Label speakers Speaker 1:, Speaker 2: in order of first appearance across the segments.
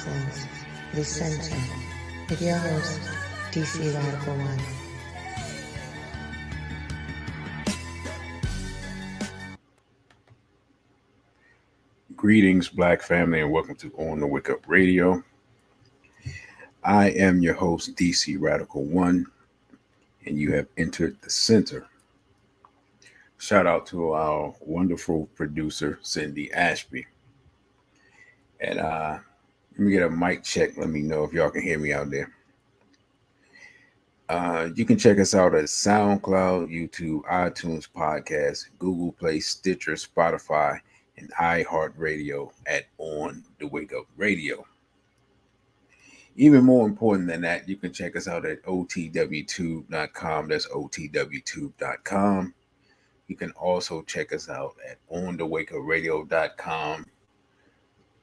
Speaker 1: nonsense, the center, with your host, DC Radical One.
Speaker 2: Greetings, Black family, and welcome to On the Wake Up Radio. I am your host, DC Radical One, and you have entered the center. Shout out to our wonderful producer, Cindy Ashby. And let me get a mic check. Let me know if y'all can hear me out there. You can check us out at SoundCloud, YouTube, iTunes Podcast, Google Play, Stitcher, Spotify, and iHeartRadio at On the Wake Up Radio. Even more important than that, you can check us out at otwtube.com. That's otwtube.com. You can also check us out at onthewakeupradio.com.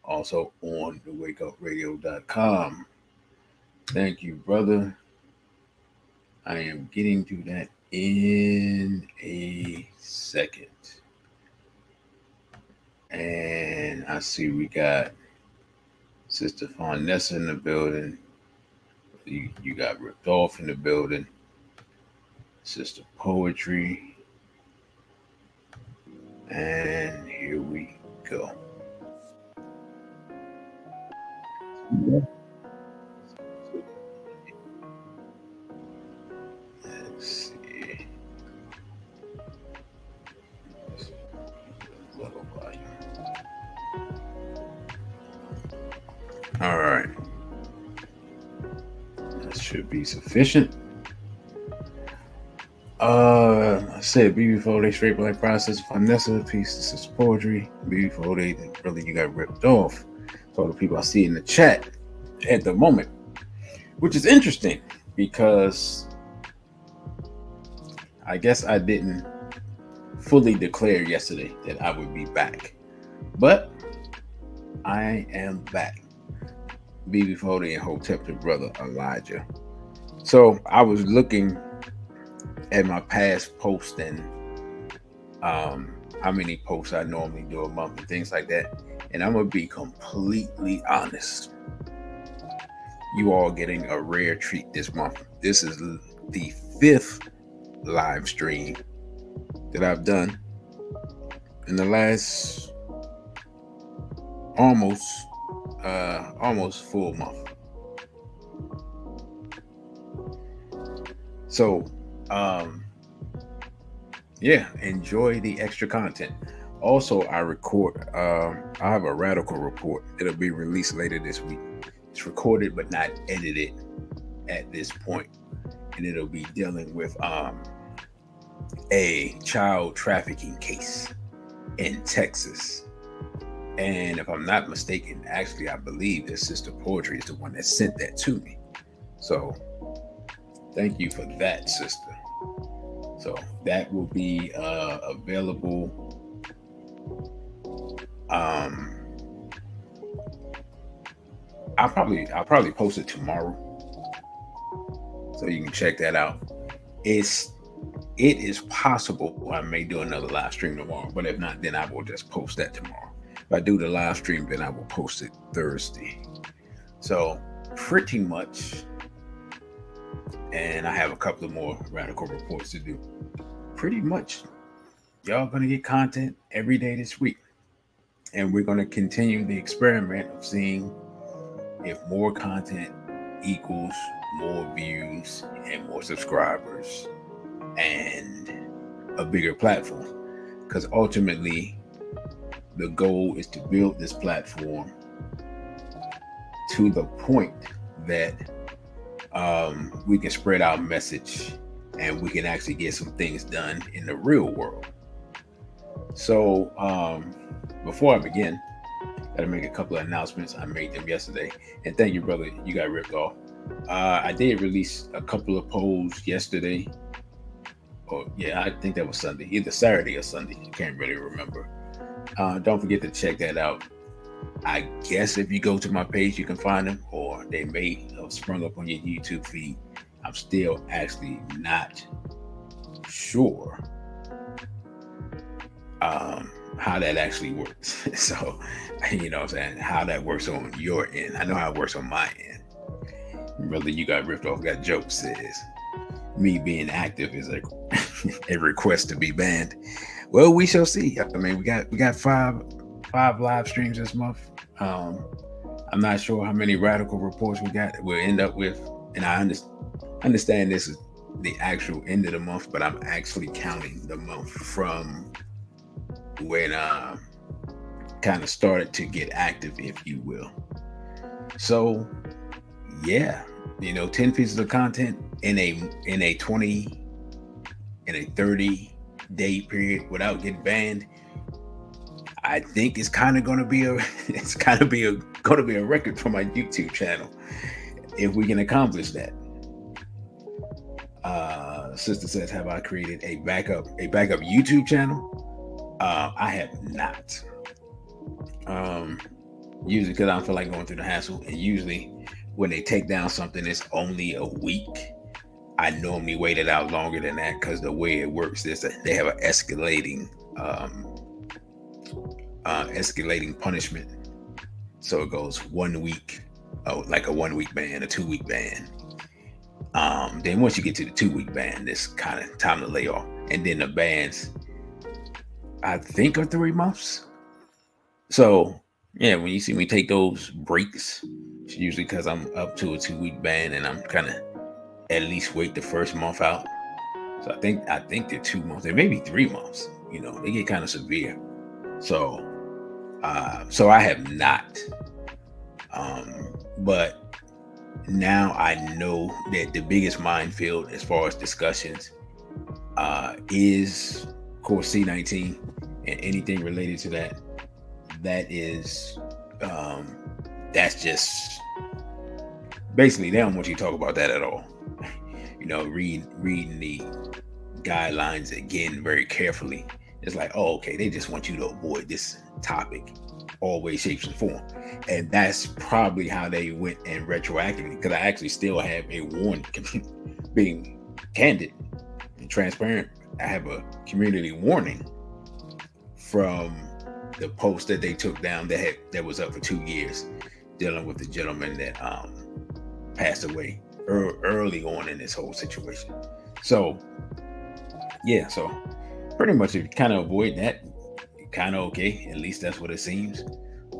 Speaker 2: Also onthewakeupradio.com. Thank you, brother. I am getting to that in a second. And I see we got Sister Farnessa in the building. You got Ripped Off in the building. Sister Poetry. And here we go. Let's see. All right. That should be sufficient. I said before they straight black process, Vanessa, piece of Sister Poetry. Before they really you got ripped off. So the people I see in the chat at the moment, which is interesting because I guess I didn't fully declare yesterday that I would be back, but I am back. Before and Hotep to brother Elijah. So I was looking at my past posts and how many posts I normally do a month and things like that. And I'm gonna be completely honest. You all getting a rare treat this month. This is the 5th live stream that I've done in the last almost full month. So enjoy the extra content. Also, I have a radical report that'll be released later this week. It's recorded but not edited at this point, and it'll be dealing with a child trafficking case in Texas. And if I'm not mistaken, actually, I believe that Sister Poetry is the one that sent that to me. So thank you for that, sister. So that will be available. I'll probably post it tomorrow, so you can check that out. It is possible I may do another live stream tomorrow, but if not, then I will just post that tomorrow. If I do the live stream, then I will post it Thursday. So pretty much, and I have a couple of more radical reports to do. Pretty much, y'all gonna get content every day this week. And we're gonna continue the experiment of seeing if more content equals more views and more subscribers and a bigger platform. Because ultimately, the goal is to build this platform to the point that we can spread our message and we can actually get some things done in the real world. So before I begin, gotta make a couple of announcements. I made them yesterday, and thank you, brother. You got ripped off. I did release a couple of polls yesterday. I think that was Sunday, either Saturday or Sunday. I can't really remember. Don't forget to check that out. I guess if you go to my page, you can find them, or they may have sprung up on your YouTube feed. I'm still actually not sure. I how that actually works. So, you know what I'm saying, how that works on your end. I know how it works on my end. Brother, you got ripped off, got jokes says me being active is a a request to be banned. Well, we shall see. I mean, we got five live streams this month. I'm not sure how many radical reports we'll end up with, and I understand this is the actual end of the month, but I'm actually counting the month from when kind of started to get active, if you will. So yeah, 10 pieces of content in a 30-day period without getting banned. I think it's kind of going to be a record for my YouTube channel if we can accomplish that. Sister says, have I created a backup YouTube channel? I have not. Usually because I don't feel like going through the hassle, and usually when they take down something that's only a week, I normally wait it out longer than that, because the way it works is that they have an escalating punishment. So it goes 1 week, like a 1 week ban, a 2 week ban. Then once you get to the 2 week ban, it's kind of time to lay off. And then the bans, I think, are 3 months. So yeah, when you see me take those breaks, it's usually because I'm up to a 2 week ban, and I'm kind of at least wait the first month out. So I think they're 2 months. They may be 3 months. They get kind of severe. So I have not. But now I know that the biggest minefield as far as discussions is, of course, C-19 and anything related to that. That is, that's just basically, they don't want you to talk about that at all. Reading the guidelines again very carefully. It's like, oh, okay, they just want you to avoid this topic, all ways, shapes, and form. And that's probably how they went and retroactively, because I actually still have a warning, being candid and transparent. I have a community warning from the post that they took down that was up for 2 years, dealing with the gentleman that passed away early on in this whole situation. So yeah, so pretty much if you kind of avoid that, kind of okay. At least that's what it seems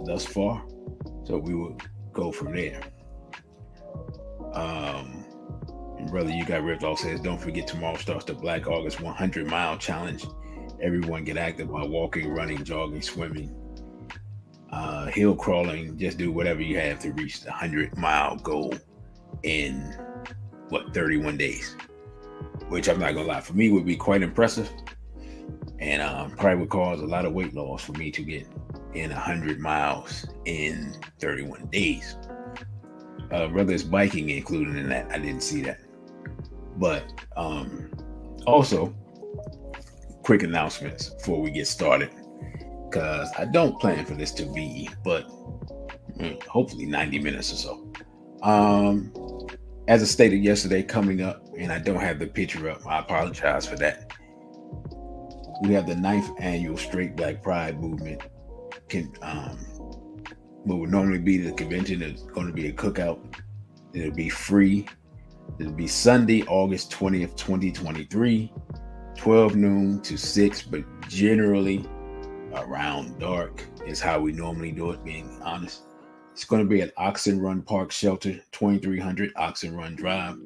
Speaker 2: thus far. So we will go from there. And brother, you got ripped off says, don't forget tomorrow starts the Black August 100-mile challenge. Everyone get active by walking, running, jogging, swimming, hill crawling. Just do whatever you have to reach the 100-mile goal in 31 days, which I'm not gonna lie, for me would be quite impressive, and probably would cause a lot of weight loss for me to get in 100 miles in 31 days. Whether it's biking included in that, I didn't see that. But also, quick announcements before we get started, because I don't plan for this to be but hopefully 90 minutes or so. As I stated yesterday, coming up, and I don't have the picture up, I apologize for that. We have the 9th annual Straight Black Pride movement. What would normally be the convention is going to be a cookout. It'll be free. It'll be Sunday, August 20th, 2023, 12 noon to 6, but generally around dark is how we normally do it, being honest. It's going to be at Oxen Run Park Shelter, 2300 Oxen Run Drive,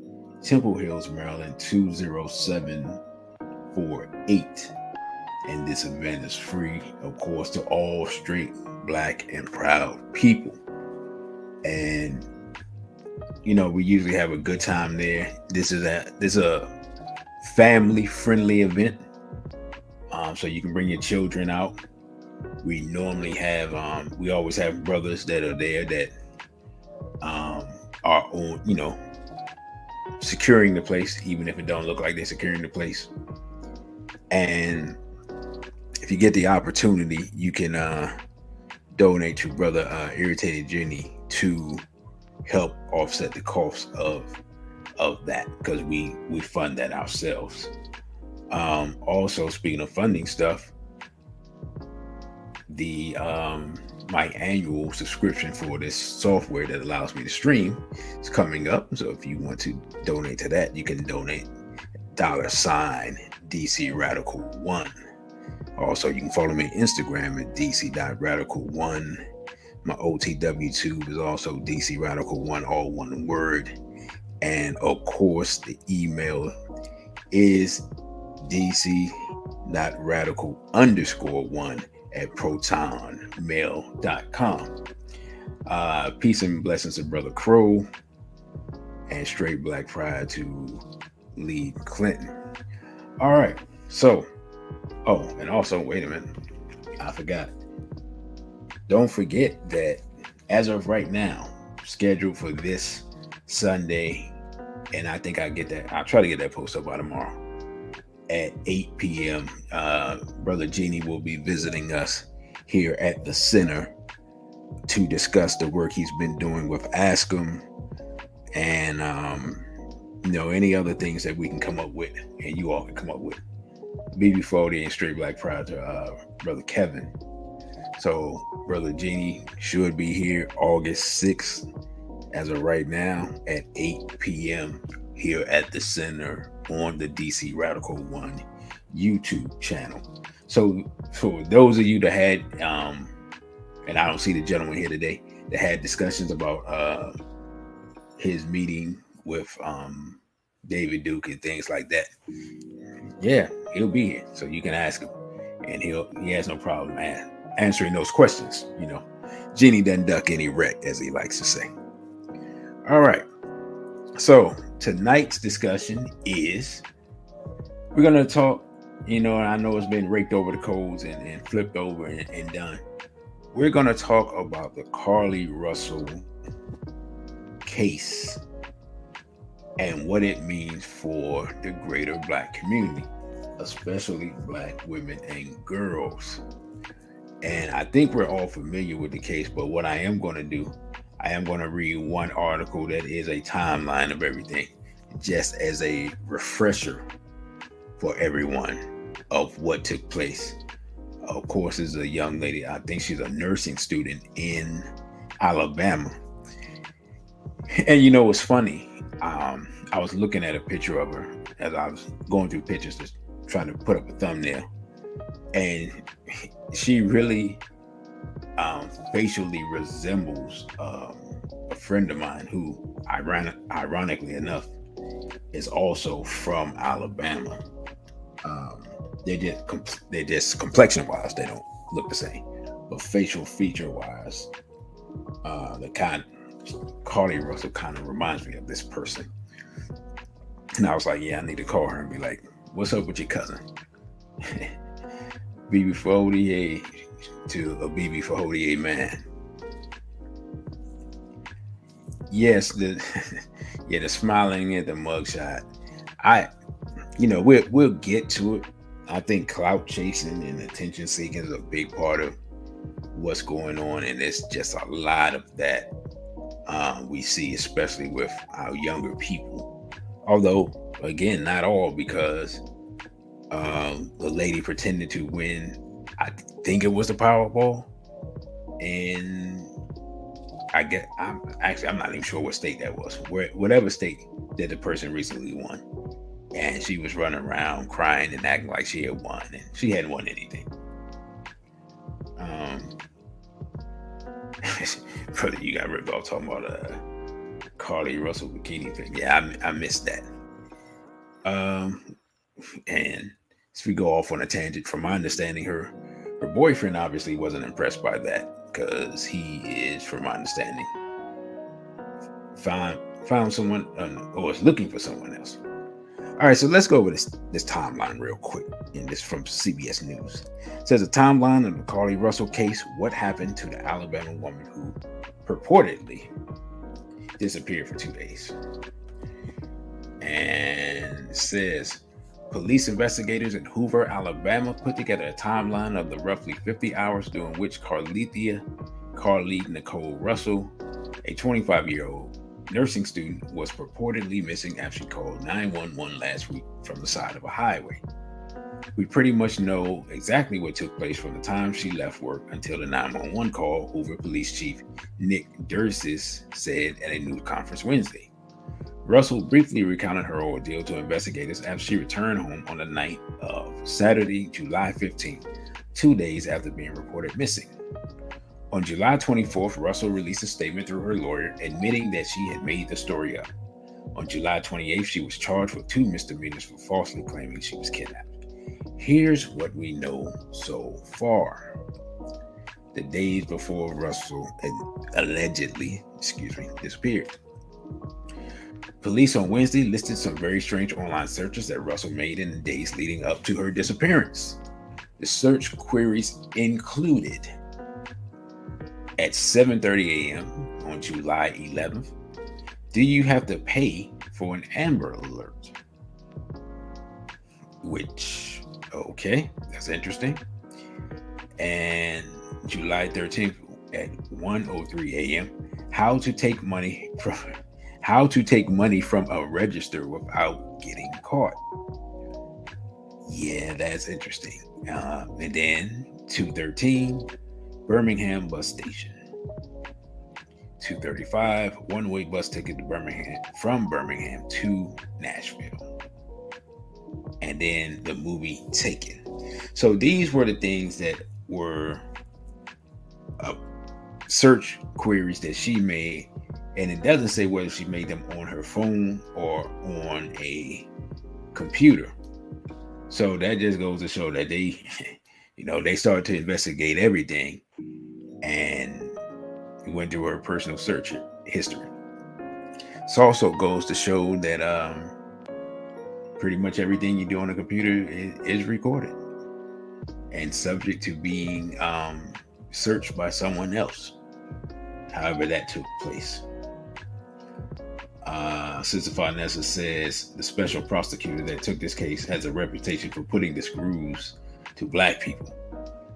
Speaker 2: Temple Hills, Maryland, 20748. And this event is free, of course, to all straight, black, and proud people. And we usually have a good time there. This is a family-friendly event, so you can bring your children out. We normally have, we always have brothers that are there that are on, securing the place, even if it don't look like they're securing the place. And if you get the opportunity, you can donate to Brother Irritated Jenny to help offset the cost of that, because we fund that ourselves. Also, speaking of funding stuff, the my annual subscription for this software that allows me to stream is coming up. So if you want to donate to that, you can donate $DC Radical 1. Also, you can follow me on Instagram at dc.radical1. My OTW tube is also DC Radical 1, all one word. And of course, the email is dc.radical_1 at protonmail.com. Peace and blessings to Brother Crow and straight black pride to Lee Clinton. All right. So, and also, wait a minute. I forgot. Don't forget that as of right now, scheduled for this Sunday, and I think I'll try to get that post up by tomorrow at 8 p.m. Brother Genie will be visiting us here at the center to discuss the work he's been doing with Ask Him and any other things that we can come up with and you all can come up with. BB40 and Straight Black Pride to Brother Kevin. So Brother Genie should be here August 6th as of right now at 8 p.m. here at the center on the DC Radical 1 YouTube channel. So for those of you that had, and I don't see the gentleman here today, that had discussions about his meeting with David Duke and things like that, yeah, he'll be here. So you can ask him, and he has no problem answering those questions. Genie doesn't duck any wreck, as he likes to say. All right. So tonight's discussion is we're going to talk, and I know it's been raked over the coals and flipped over and done. We're going to talk about the Carlee Russell case and what it means for the greater Black community, especially Black women and girls. And I think we're all familiar with the case, but what I am going to do, I am going to read one article that is a timeline of everything, just as a refresher for everyone of what took place. Of course, is a young lady, I think she's a nursing student in Alabama. And it's funny, I was looking at a picture of her as I was going through pictures, just trying to put up a thumbnail, and she really facially resembles a friend of mine who, ironically enough, is also from Alabama. They just complexion wise, they don't look the same, but facial feature wise, Carlee Russell kind of reminds me of this person. And I was like, yeah, I need to call her and be like, what's up with your cousin? BB4ODA to a BB4ODA man. Yes, the smiling at the mugshot. We'll get to it. I think clout chasing and attention seeking is a big part of what's going on, and it's just a lot of that we see, especially with our younger people. Although, again, not all, because the lady pretended to win, I think it was the Powerball, and I'm not even sure what state that was, whatever state that the person recently won, and she was running around crying and acting like she had won, and she hadn't won anything. Brother, you got ripped off talking about Carlee Russell bikini thing. Yeah, I missed that. And if we go off on a tangent, from my understanding, her boyfriend obviously wasn't impressed by that, because he is, from my understanding, found someone or is looking for someone else. All right, so let's go over this timeline real quick. And this from CBS News. It says a timeline of the Carlee Russell case. What happened to the Alabama woman who purportedly disappeared for 2 days? And it says police investigators in Hoover, Alabama put together a timeline of the roughly 50 hours during which Carlee Nicole Russell, a 25-year-old nursing student, was purportedly missing after she called 911 last week from the side of a highway. We pretty much know exactly what took place from the time she left work until the 911 call, Hoover Police Chief Nick Dursis said at a news conference Wednesday. Russell briefly recounted her ordeal to investigators after she returned home on the night of Saturday, July 15th, 2 days after being reported missing. On July 24th, Russell released a statement through her lawyer admitting that she had made the story up. On July 28th, she was charged with 2 misdemeanors for falsely claiming she was kidnapped. Here's what we know so far. The days before Russell allegedly disappeared. Police on Wednesday listed some very strange online searches that Russell made in the days leading up to her disappearance. The search queries included: at 7:30 a.m. on July 11th, do you have to pay for an Amber Alert? Which, okay, that's interesting. And July 13th at 1:03 a.m., how to take money from a register without getting caught. Yeah, that's interesting. And then 2:13, Birmingham bus station. 2:35, one-way bus ticket to Birmingham, from Birmingham to Nashville. And then the movie Taken. So these were the things that were search queries that she made, and it doesn't say whether she made them on her phone or on a computer. So that just goes to show that they, they started to investigate everything and went through her personal search history. This also goes to show that pretty much everything you do on a computer is recorded and subject to being searched by someone else, however that took place. Sister Vanessa says the special prosecutor that took this case has a reputation for putting the screws to black people.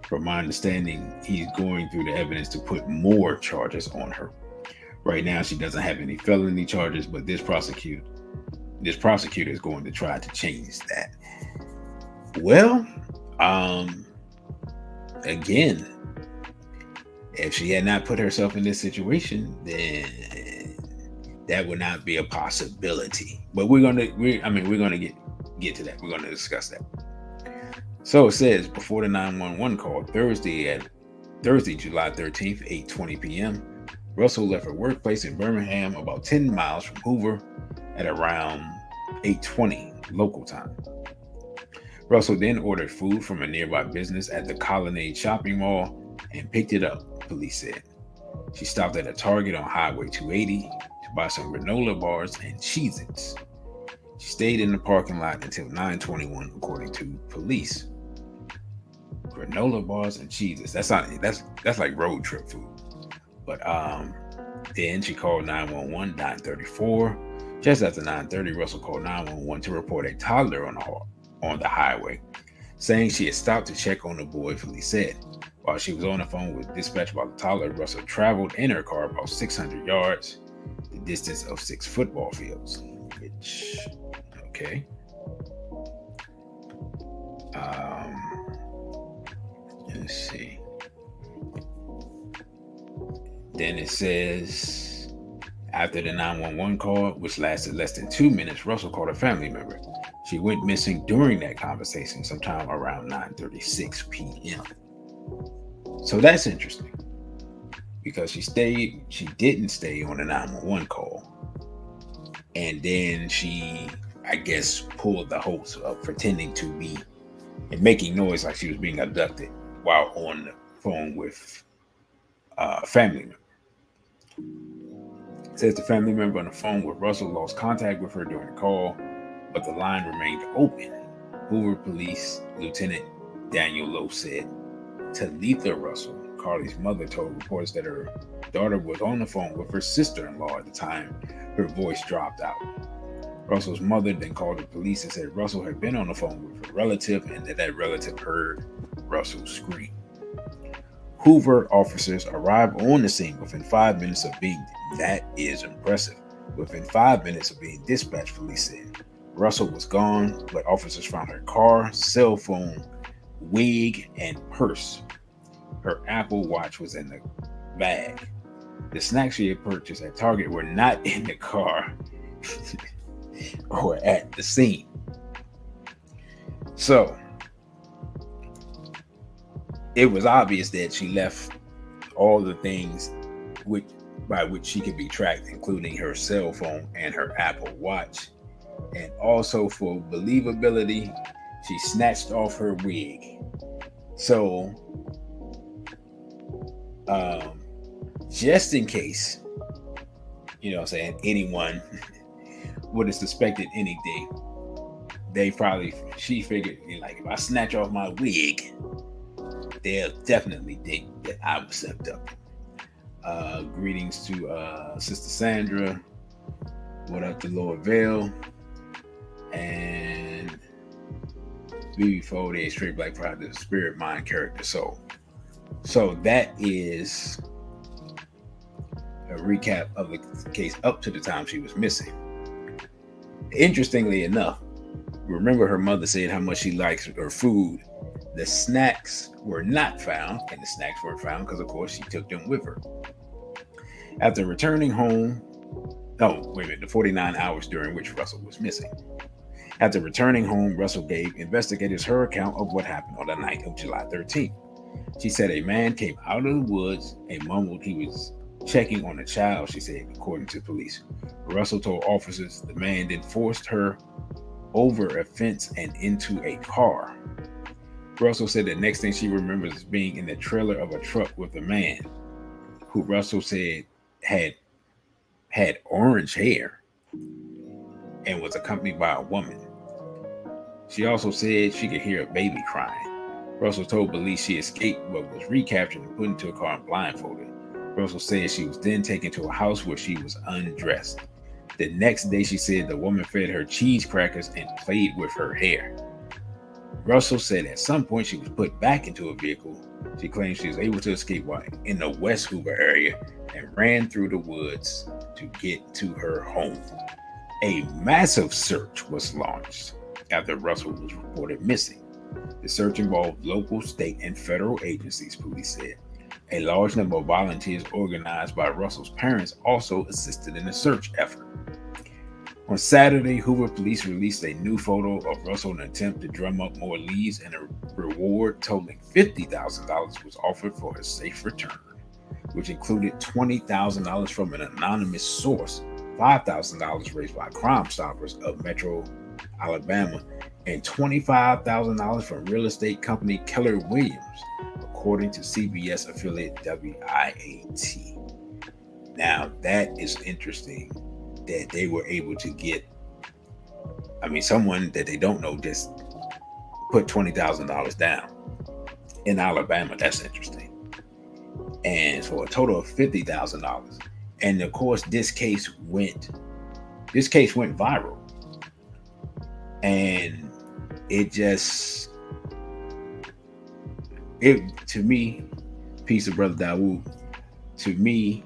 Speaker 2: From my understanding, he's going through the evidence to put more charges on her. Right now, she doesn't have any felony charges, but this prosecutor is going to try to change that. Well, again, if she had not put herself in this situation, then that would not be a possibility. But we're gonna get to that. We're gonna discuss that. So it says before the 911 call Thursday, July 13th, 8:20 p.m., Russell left her workplace in Birmingham, about 10 miles from Hoover, at around 8:20 local time. Russell then ordered food from a nearby business at the Colonnade shopping mall and picked it up, police said. She stopped at a Target on Highway 280 to buy some granola bars and Cheez-Its. She stayed in the parking lot until 9:21, according to police. Granola bars and Cheez-Its. That's like road trip food. But then she called 911 9:34. Just after 9:30, Russell called 911 to report a toddler on the highway, saying she had stopped to check on the boy, police said. While she was on the phone with dispatch about the toddler, Russell traveled in her car about 600 yards, the distance of 6 football fields. Which, okay. Let's see. Then it says, after the 911 call, which lasted less than 2 minutes, Russell called a family member. She went missing during that conversation sometime around 9:36 p.m. So that's interesting, because she didn't stay on the 911 call. And then she, I guess, pulled the host of pretending to be and making noise like she was being abducted while on the phone with a family member. It says the family member on the phone with Russell lost contact with her during the call, but the line remained open. Hoover Police Lieutenant Daniel Lowe said Talitha Russell, Carlee's mother, told reporters that her daughter was on the phone with her sister-in-law at the time her voice dropped out. Russell's mother then called the police and said Russell had been on the phone with a relative and that relative heard Russell scream. Hoover officers arrived on the scene within 5 minutes of being, that is impressive, within 5 minutes of being dispatched, police said. Russell was gone, but officers found her car, cell phone, wig, and purse. Her Apple Watch was in the bag. The snacks she had purchased at Target were not in the car or at the scene. So it was obvious that she left all the things by which she could be tracked, including her cell phone and her Apple Watch. And also, for believability, she snatched off her wig. So just in case, anyone would have suspected anything, she figured, if I snatch off my wig, they'll definitely think that I was abducted. Greetings to Sister Sandra. What up to Lord Vale? And BB4 Days Straight Black Friday, Spirit, Mind, Character, Soul. So that is a recap of the case up to the time she was missing. Interestingly enough, remember her mother said how much she likes her food. The snacks were not found, and the snacks weren't found because, of course, she took them with her. After returning home, the 49 hours during which Russell was missing. After returning home, Russell gave investigators her account of what happened on the night of July 13th. She said a man came out of the woods and mumbled he was checking on a child, she said, according to police. Russell told officers the man then forced her over a fence and into a car. Russell said the next thing she remembers is being in the trailer of a truck with a man who Russell said had orange hair and was accompanied by a woman. She also said she could hear a baby crying. Russell told police she escaped but was recaptured and put into a car and blindfolded. Russell said she was then taken to a house where she was undressed. The next day, she said the woman fed her cheese crackers and played with her hair. Russell said at some point she was put back into a vehicle. She claimed she was able to escape while in the West Hoover area and ran through the woods to get to her home. A massive search was launched after Russell was reported missing. The search involved local, state, and federal agencies, police said. A large number of volunteers organized by Russell's parents also assisted in the search effort. On Saturday, Hoover police released a new photo of Russell in an attempt to drum up more leads, and a reward totaling $50,000 was offered for her safe return, which included $20,000 from an anonymous source, $5,000 raised by Crime Stoppers of Metro Alabama, and $25,000 from real estate company Keller Williams, according to CBS affiliate WIAT. Now, that is interesting that they were able to get, someone that they don't know just put $20,000 down in Alabama. That's interesting. And for a total of $50,000. And of course, this case went viral. And to me, peace of Brother Dawood, to me,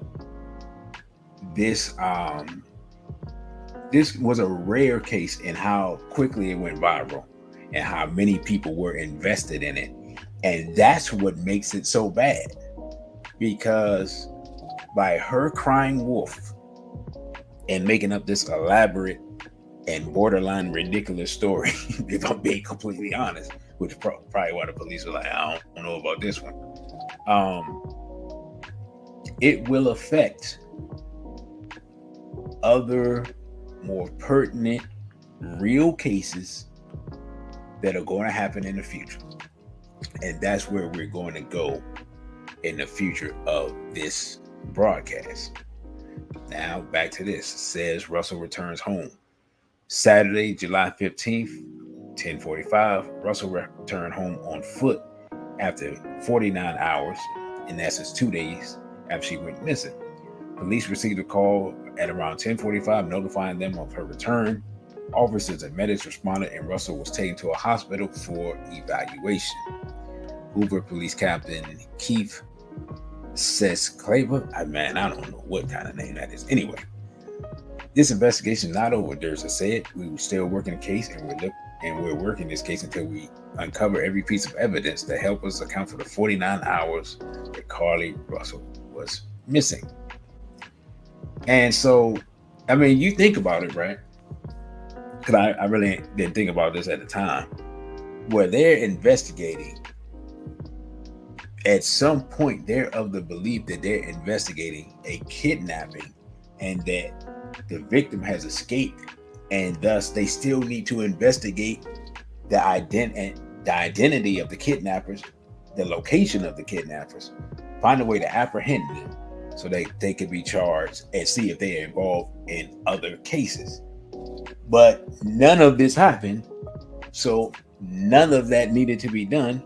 Speaker 2: this was a rare case in how quickly it went viral and how many people were invested in it. And that's what makes it so bad, because by her crying wolf and making up this elaborate and borderline ridiculous story, if I'm being completely honest, which probably why the police were like, I don't know about this one. It will affect other more pertinent, real cases that are going to happen in the future. And that's where we're going to go in the future of this broadcast. Now, back to this. It says Russell returns home. Saturday, July 15th, 10:45, Russell returned home on foot after 49 hours, in essence 2 days after she went missing. Police received a call at around 10:45 notifying them of her return. Officers and medics responded, and Russell was taken to a hospital for evaluation. Hoover Police Captain Keith Sesclava, I don't know what kind of name that is. Anyway, This investigation is not over, Dursa said. We were still working the case, and we're working this case until we uncover every piece of evidence to help us account for the 49 hours that Carlee Russell was missing. And so, I mean, you think about it, right? Because I really didn't think about this at the time. Where they're investigating, at some point, they're of the belief that they're investigating a kidnapping and that the victim has escaped, and thus they still need to investigate the identity of the kidnappers, the location of the kidnappers, find a way to apprehend them so they could be charged and see if they are involved in other cases. But none of this happened, so none of that needed to be done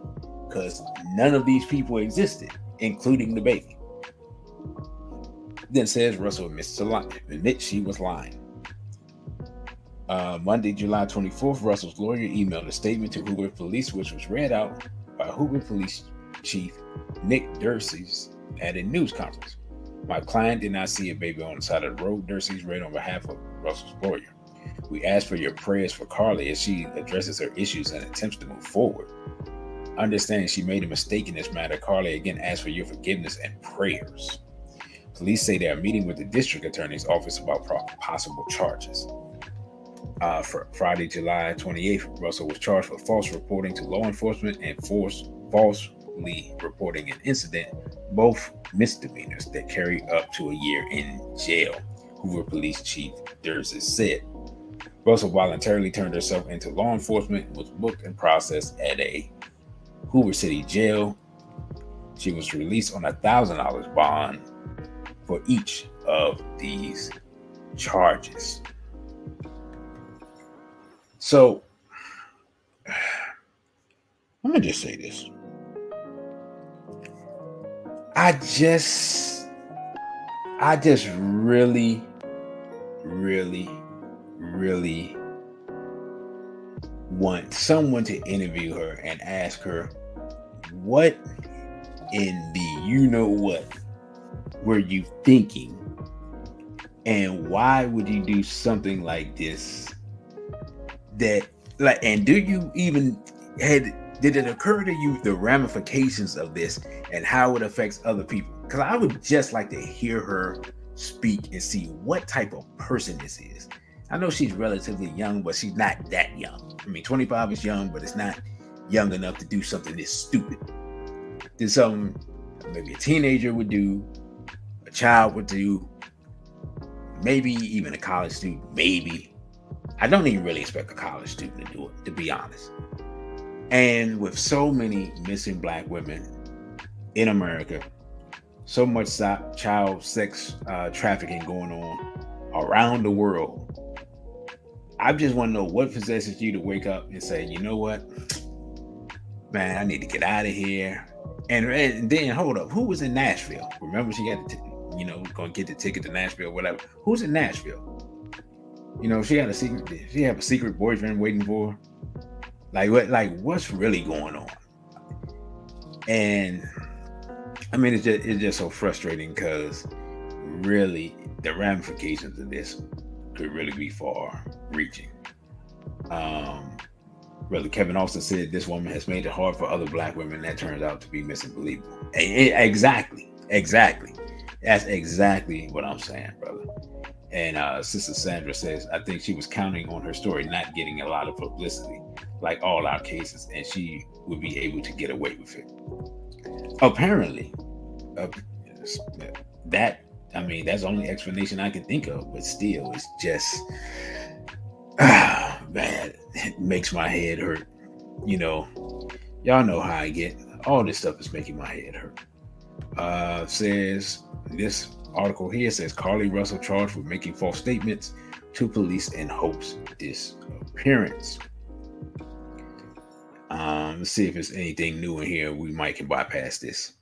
Speaker 2: because none of these people existed, including the baby. Then says Russell admits she was lying. Monday, July 24th, Russell's lawyer emailed a statement to Hoover Police, which was read out by Hoover Police Chief Nick Dursey at a news conference. My client did not see a baby on the side of the road, Dursey read on behalf of Russell's lawyer. We ask for your prayers for Carlee as she addresses her issues and attempts to move forward. Understanding she made a mistake in this matter, Carlee again asks for your forgiveness and prayers. Police say they are meeting with the district attorney's office about possible charges. For Friday, July 28th, Russell was charged for false reporting to law enforcement and falsely reporting an incident, both misdemeanors that carry up to a year in jail, Hoover Police Chief Dursey said. Russell voluntarily turned herself into law enforcement, was booked and processed at a Hoover City jail. She was released on $1,000 bond for each of these charges. So, let me just say this. I just really want someone to interview her and ask her, what in the you-know-what were you thinking? And why would you do something like this? And do you even did it occur to you the ramifications of this and how it affects other people? Because I would just like to hear her speak and see what type of person this is. I know she's relatively young, but she's not that young. I mean, 25 is young, but it's not young enough to do something this stupid. There's something maybe a teenager would do, a child would do, maybe even a college student, maybe. I don't even really expect a college student to do it, to be honest. And with so many missing Black women in America, so much child sex trafficking going on around the world, I just want to know what possesses you to wake up and say, you know what, man, I need to get out of here. And then hold up, who was in Nashville? Remember, she had to, going to get the ticket to Nashville, whatever. Who's in Nashville? She had a secret boyfriend waiting for her. What's really going on? And I mean, it's just so frustrating because really the ramifications of this could really be far-reaching. Brother Kevin Austin said this woman has made it hard for other Black women. That turns out to be misbelievable. Exactly. That's exactly what I'm saying, brother. And Sister Sandra says, I think she was counting on her story not getting a lot of publicity, like all our cases, and she would be able to get away with it. Apparently, that's the only explanation I can think of, but still, it's just, man, it makes my head hurt. Y'all know how I get. All this stuff is making my head hurt. Says this article here says Carlee Russell charged with making false statements to police in Hope's disappearance. Let's see if there's anything new in here. We might can bypass this.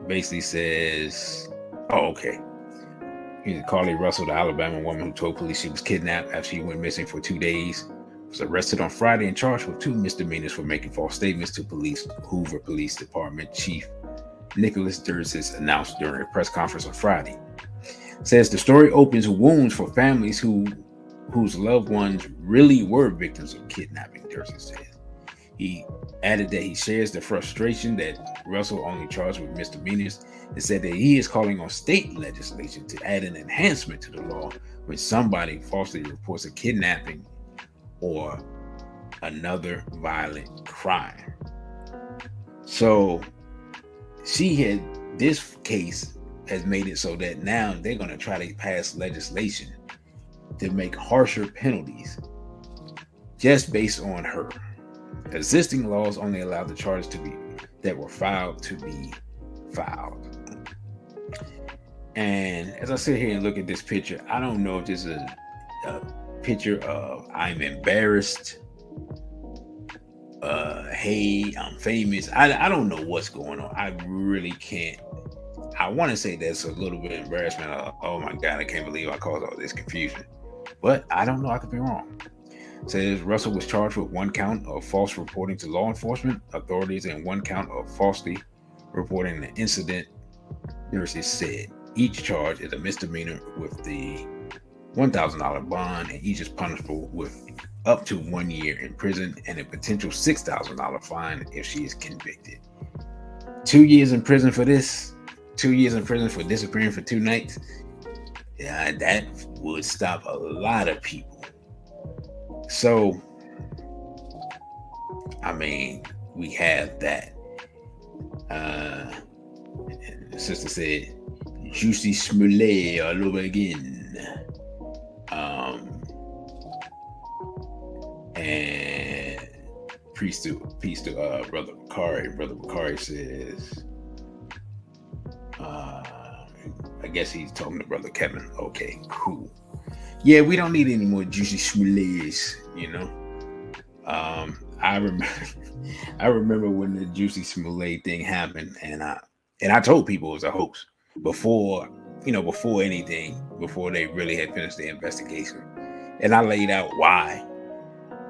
Speaker 2: Basically says, okay. Carlee Russell, the Alabama woman who told police she was kidnapped after she went missing for 2 days, was arrested on Friday and charged with 2 misdemeanors for making false statements to police. Hoover Police Department Chief Nicholas Dursey announced during a press conference on Friday. Says the story opens wounds for families whose loved ones really were victims of kidnapping, Durson says. He added that he shares the frustration that Russell only charged with misdemeanors and said that he is calling on state legislation to add an enhancement to the law when somebody falsely reports a kidnapping or another violent crime. So this case has made it so that now they're going to try to pass legislation to make harsher penalties just based on her. Existing laws only allow the charges that were filed to be filed. And as I sit here and look at this picture, I don't know if this is a picture of I'm embarrassed, hey, I'm famous. I don't know what's going on. I really can't. I want to say that's a little bit of embarrassment. Oh my God, I can't believe I caused all this confusion. But I don't know. I could be wrong. Says Russell was charged with 1 count of false reporting to law enforcement authorities and 1 count of falsely reporting the incident. Nurses said each charge is a misdemeanor with the $1,000 bond, and each is punishable with up to 1 year in prison and a potential $6,000 fine if she is convicted. 2 years in prison for this. 2 years in prison for disappearing for 2 nights. Yeah, that would stop a lot of people. So, I mean, we have that. The sister said, "Juicy Smollett all over again." And peace to Brother Bakari. Brother Bakari says, I guess he's talking to Brother Kevin. Okay, cool. Yeah, we don't need any more Juicy Smolletts, you know. I remember when the Juicy Smollett thing happened, and I told people it was a hoax before anything, before they really had finished the investigation, and I laid out why.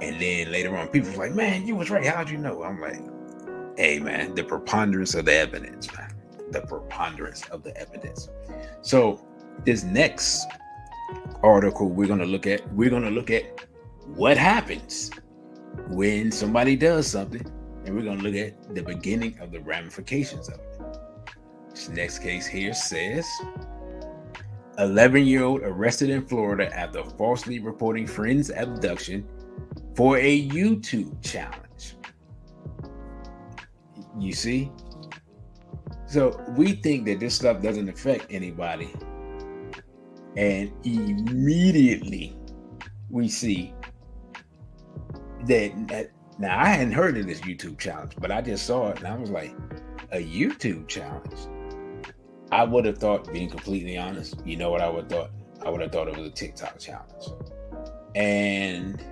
Speaker 2: And then later on, people were like, "Man, you was right. How'd you know?" I'm like, "Hey, man, the preponderance of the evidence, man. The preponderance of the evidence." So this next article we're gonna look at what happens when somebody does something, and we're gonna look at the beginning of the ramifications of it. This next case here says 11-year-old arrested in Florida after falsely reporting friend's abduction for a YouTube challenge. You see? So we think that this stuff doesn't affect anybody, and immediately we see that now I hadn't heard of this YouTube challenge, but I just saw it and I was like, a YouTube challenge? I would have thought, being completely honest, you know what I would have thought? I would have thought it was a TikTok challenge. And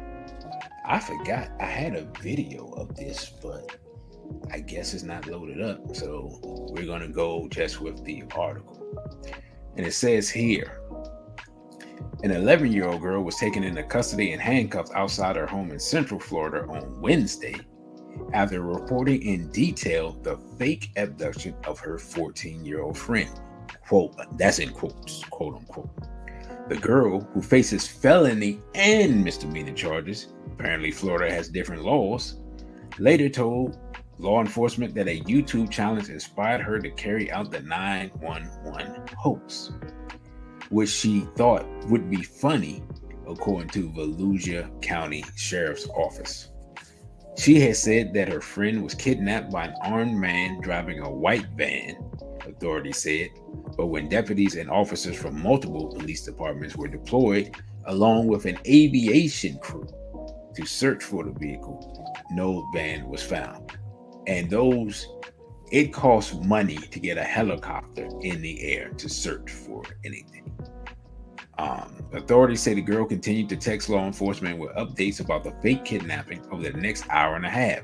Speaker 2: I forgot I had a video of this, but I guess it's not loaded up. So we're going to go just with the article. And it says here, an 11-year-old girl was taken into custody and handcuffed outside her home in Central Florida on Wednesday after reporting in detail the fake abduction of her 14-year-old friend. Quote, that's in quotes, quote unquote. The girl, who faces felony and misdemeanor charges, apparently Florida has different laws, later told law enforcement that a YouTube challenge inspired her to carry out the 911 hoax, which she thought would be funny, according to Volusia County Sheriff's Office. She had said that her friend was kidnapped by an armed man driving a white van, authorities said, but when deputies and officers from multiple police departments were deployed, along with an aviation crew, to search for the vehicle, no van was found. And it costs money to get a helicopter in the air to search for anything. Authorities say the girl continued to text law enforcement with updates about the fake kidnapping over the next hour and a half.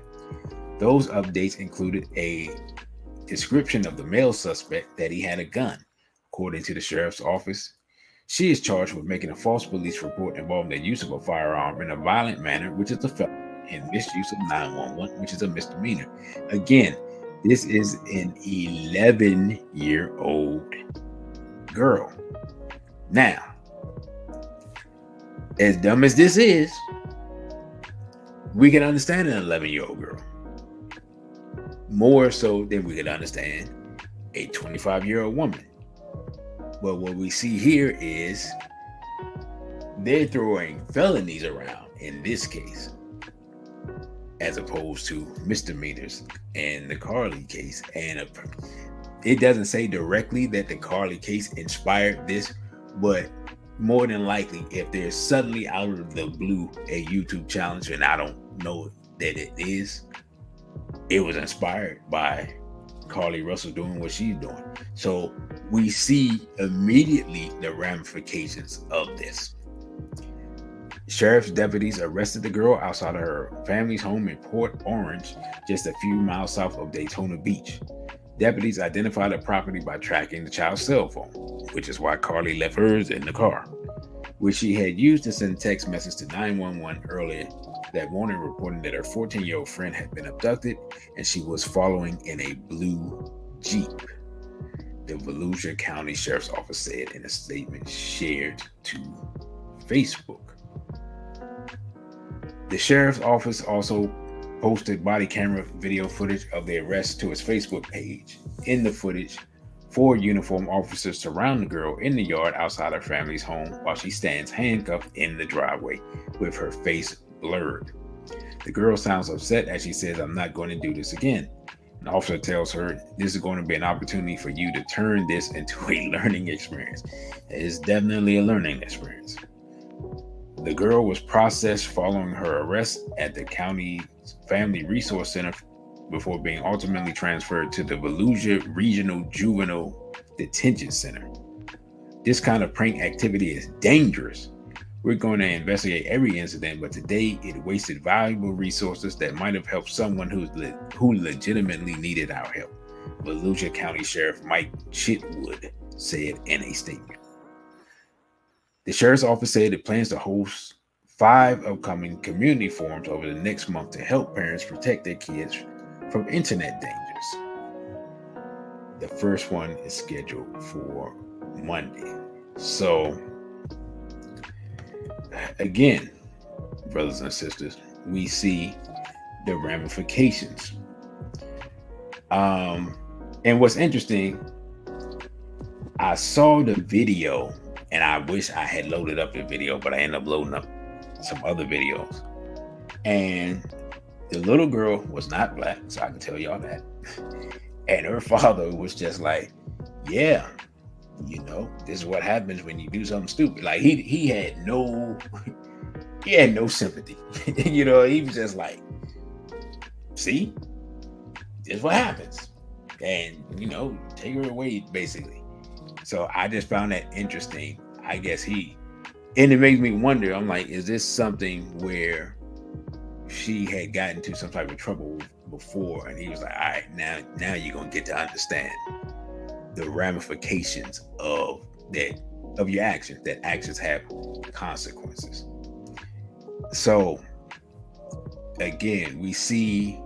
Speaker 2: Those updates included a description of the male suspect that he had a gun, according to the sheriff's office. She is charged with making a false police report involving the use of a firearm in a violent manner, which is a felony, and misuse of 911, which is a misdemeanor. Again, this is an 11-year-old girl. Now, as dumb as this is, we can understand an 11-year-old girl more so than we can understand a 25-year-old woman. But what we see here is they're throwing felonies around in this case, as opposed to misdemeanors in the Carlee case. And it doesn't say directly that the Carlee case inspired this, but more than likely, if there's suddenly out of the blue a YouTube challenge, and I don't know that it is, it was inspired by Carlee Russell doing what she's doing. So we see immediately the ramifications of this. Sheriff's deputies arrested the girl outside of her family's home in Port Orange, just a few miles south of Daytona Beach. Deputies identified the property by tracking the child's cell phone, which is why Carlee left hers in the car, which she had used to send text messages to 911 earlier that morning, reporting that her 14-year-old friend had been abducted and she was following in a blue Jeep. The Volusia County Sheriff's Office said in a statement shared to Facebook. The Sheriff's Office also posted body camera video footage of the arrest to its Facebook page. In the footage, 4 uniformed officers surround the girl in the yard outside her family's home while she stands handcuffed in the driveway with her face blurred. The girl sounds upset as she says, "I'm not going to do this again." An officer tells her, "This is going to be an opportunity for you to turn this into a learning experience." It is definitely a learning experience. The girl was processed following her arrest at the county's Family Resource Center before being ultimately transferred to the Volusia Regional Juvenile Detention Center. This kind of prank activity is dangerous. We're going to investigate every incident, but today it wasted valuable resources that might have helped someone who legitimately needed our help, Volusia County Sheriff Mike Chitwood said in a statement. The Sheriff's Office said it plans to host 5 upcoming community forums over the next month to help parents protect their kids from internet dangers. The first one is scheduled for Monday. So, again, brothers and sisters, we see the ramifications. And what's interesting, I saw the video, and I wish I had loaded up the video, but I ended up loading up some other videos. And the little girl was not black, so I can tell y'all that. And her father was just like, "Yeah, you know, this is what happens when you do something stupid." Like he had no sympathy. You know, he was just like, "See, this is what happens." And, you know, take her away, basically. So I just found that interesting. I guess and it makes me wonder, I'm like, is this something where she had gotten into some type of trouble before, and he was like, "All right, now you're gonna get to understand the ramifications of your actions, that actions have consequences." So again, we see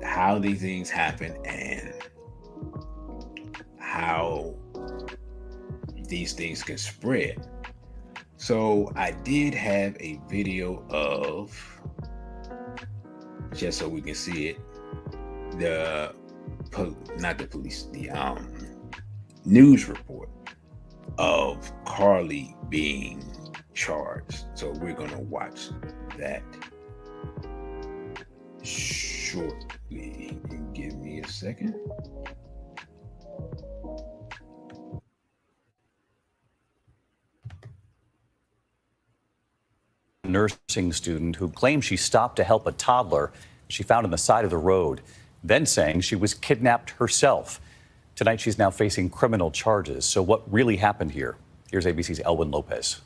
Speaker 2: how these things happen and how these things can spread. So I did have a video of, just so we can see it, the news report of Carlee being charged. So we're gonna watch that shortly. Give me a second.
Speaker 3: Nursing student who claimed she stopped to help a toddler she found on the side of the road, then saying she was kidnapped herself. Tonight, she's now facing criminal charges. So what really happened here? Here's ABC's Elwin Lopez.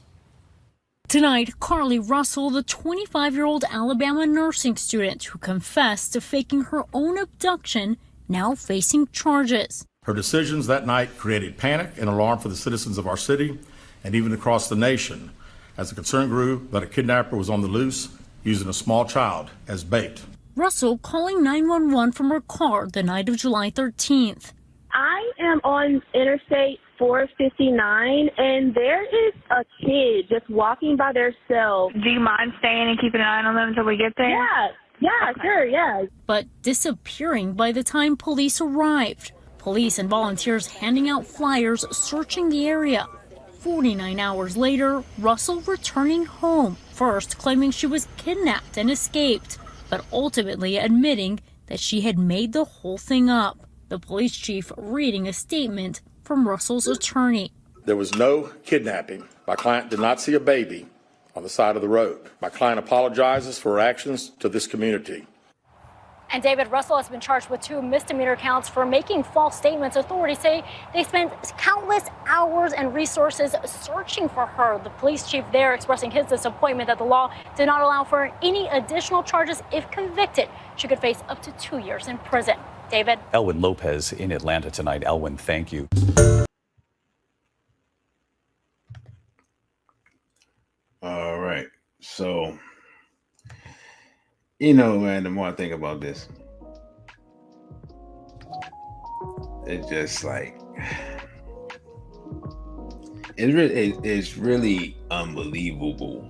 Speaker 4: Tonight, Carlee Russell, the 25-year-old Alabama nursing student who confessed to faking her own abduction, now facing charges.
Speaker 5: Her decisions that night created panic and alarm for the citizens of our city and even across the nation, as the concern grew that a kidnapper was on the loose, using a small child as bait.
Speaker 4: Russell calling 911 from her car the night of July 13th.
Speaker 6: I am on Interstate 459, and there is a kid just walking by themselves.
Speaker 7: Do you mind staying and keeping an eye on them until we get there?
Speaker 6: Yeah, okay. Sure, yeah.
Speaker 4: But disappearing by the time police arrived. Police and volunteers handing out flyers searching the area. 49 hours later, Russell returning home, first claiming she was kidnapped and escaped, but ultimately admitting that she had made the whole thing up. The police chief reading a statement from Russell's attorney.
Speaker 5: There was no kidnapping. My client did not see a baby on the side of the road. My client apologizes for her actions to this community.
Speaker 4: And David, Russell has been charged with 2 misdemeanor counts for making false statements. Authorities say they spent countless hours and resources searching for her. The police chief there expressing his disappointment that the law did not allow for any additional charges. If convicted, she could face up to 2 years in prison. David?
Speaker 3: Elwin Lopez in Atlanta tonight. Elwin, thank you.
Speaker 2: All right. So, you know, man, the more I think about this, it's just like, it's really unbelievable.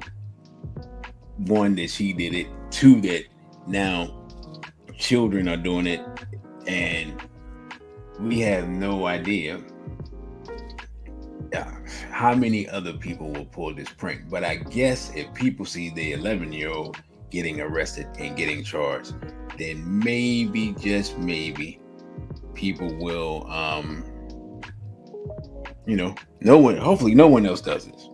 Speaker 2: One, that she did it. Two, that now children are doing it, and we have no idea how many other people will pull this prank. But I guess if people see the 11-year-old getting arrested and getting charged, then maybe, just maybe, people will, hopefully no one else does this.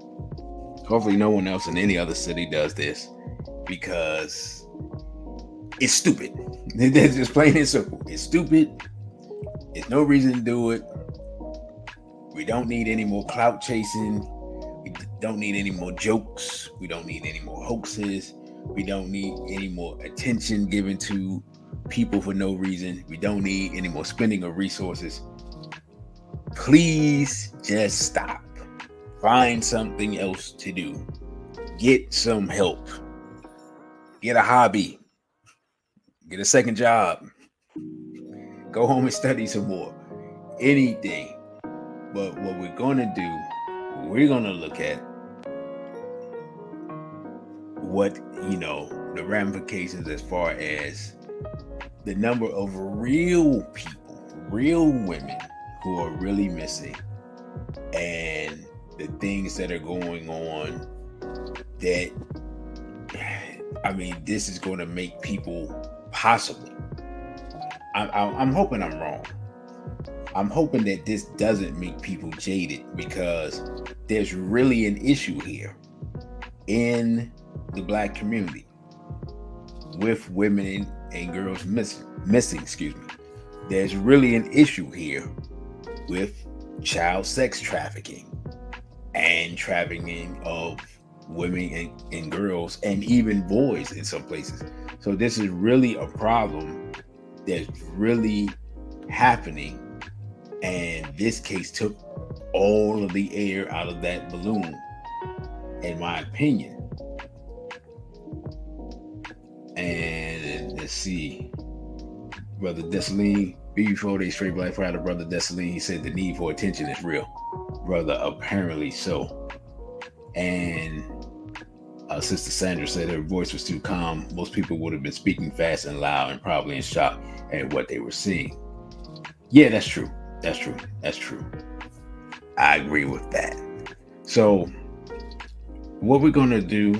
Speaker 2: Hopefully no one else in any other city does this, because it's stupid. It's just plain and simple. It's stupid. There's no reason to do it. We don't need any more clout chasing. We don't need any more jokes. We don't need any more hoaxes. We don't need any more attention given to people for no reason. We don't need any more spending of resources. Please just stop. Find something else to do. Get some help. Get a hobby. Get a second job. Go home and study some more. Anything. But what we're going to do, we're going to look at what, the ramifications as far as the number of real people, real women who are really missing, and the things that are going on that, this is going to make people possibly. I'm hoping I'm wrong. I'm hoping that this doesn't make people jaded, because there's really an issue here in the Black community with women and girls missing. There's really an issue here with child sex trafficking and trafficking of women and girls, and even boys in some places. So this is really a problem that's really happening. And this case took all of the air out of that balloon, in my opinion. And let's see, Brother Dessalines, before they straight Black Friday, Brother Dessalines, he said the need for attention is real. Brother, apparently so. And Sister Sandra said her voice was too calm. Most people would have been speaking fast and loud and probably in shock at what they were seeing. Yeah, that's true. That's true. I agree with that. So what we're going to do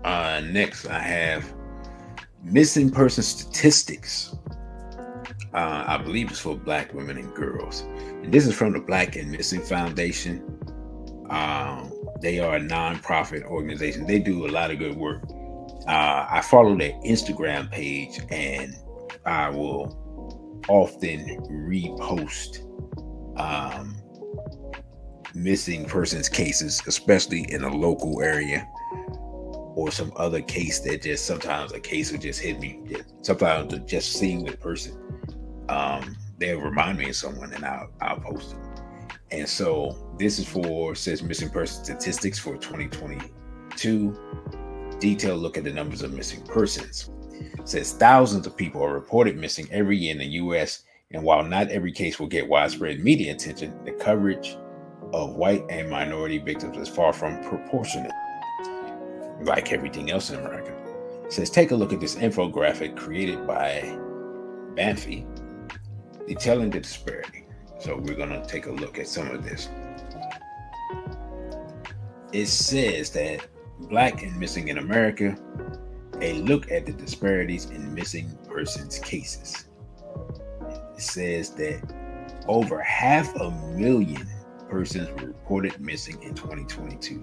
Speaker 2: next, I have missing person statistics. I believe it's for Black women and girls. And this is from the Black and Missing Foundation. They are a non-profit organization. They do a lot of good work. I follow their Instagram page, and I will often repost missing persons cases, especially in a local area, or some other case that just sometimes a case will just hit me. Sometimes just seeing the person, they'll remind me of someone, and I'll post it. And so this is says missing person statistics for 2022. Detailed look at the numbers of missing persons. It says thousands of people are reported missing every year in the U.S., And while not every case will get widespread media attention, the coverage of white and minority victims is far from proportionate, like everything else in America. It says, take a look at this infographic created by Banfi, detailing the disparity. So we're going to take a look at some of this. It says that Black and Missing in America, a look at the disparities in missing persons cases. It says that over 500,000 persons were reported missing in 2022.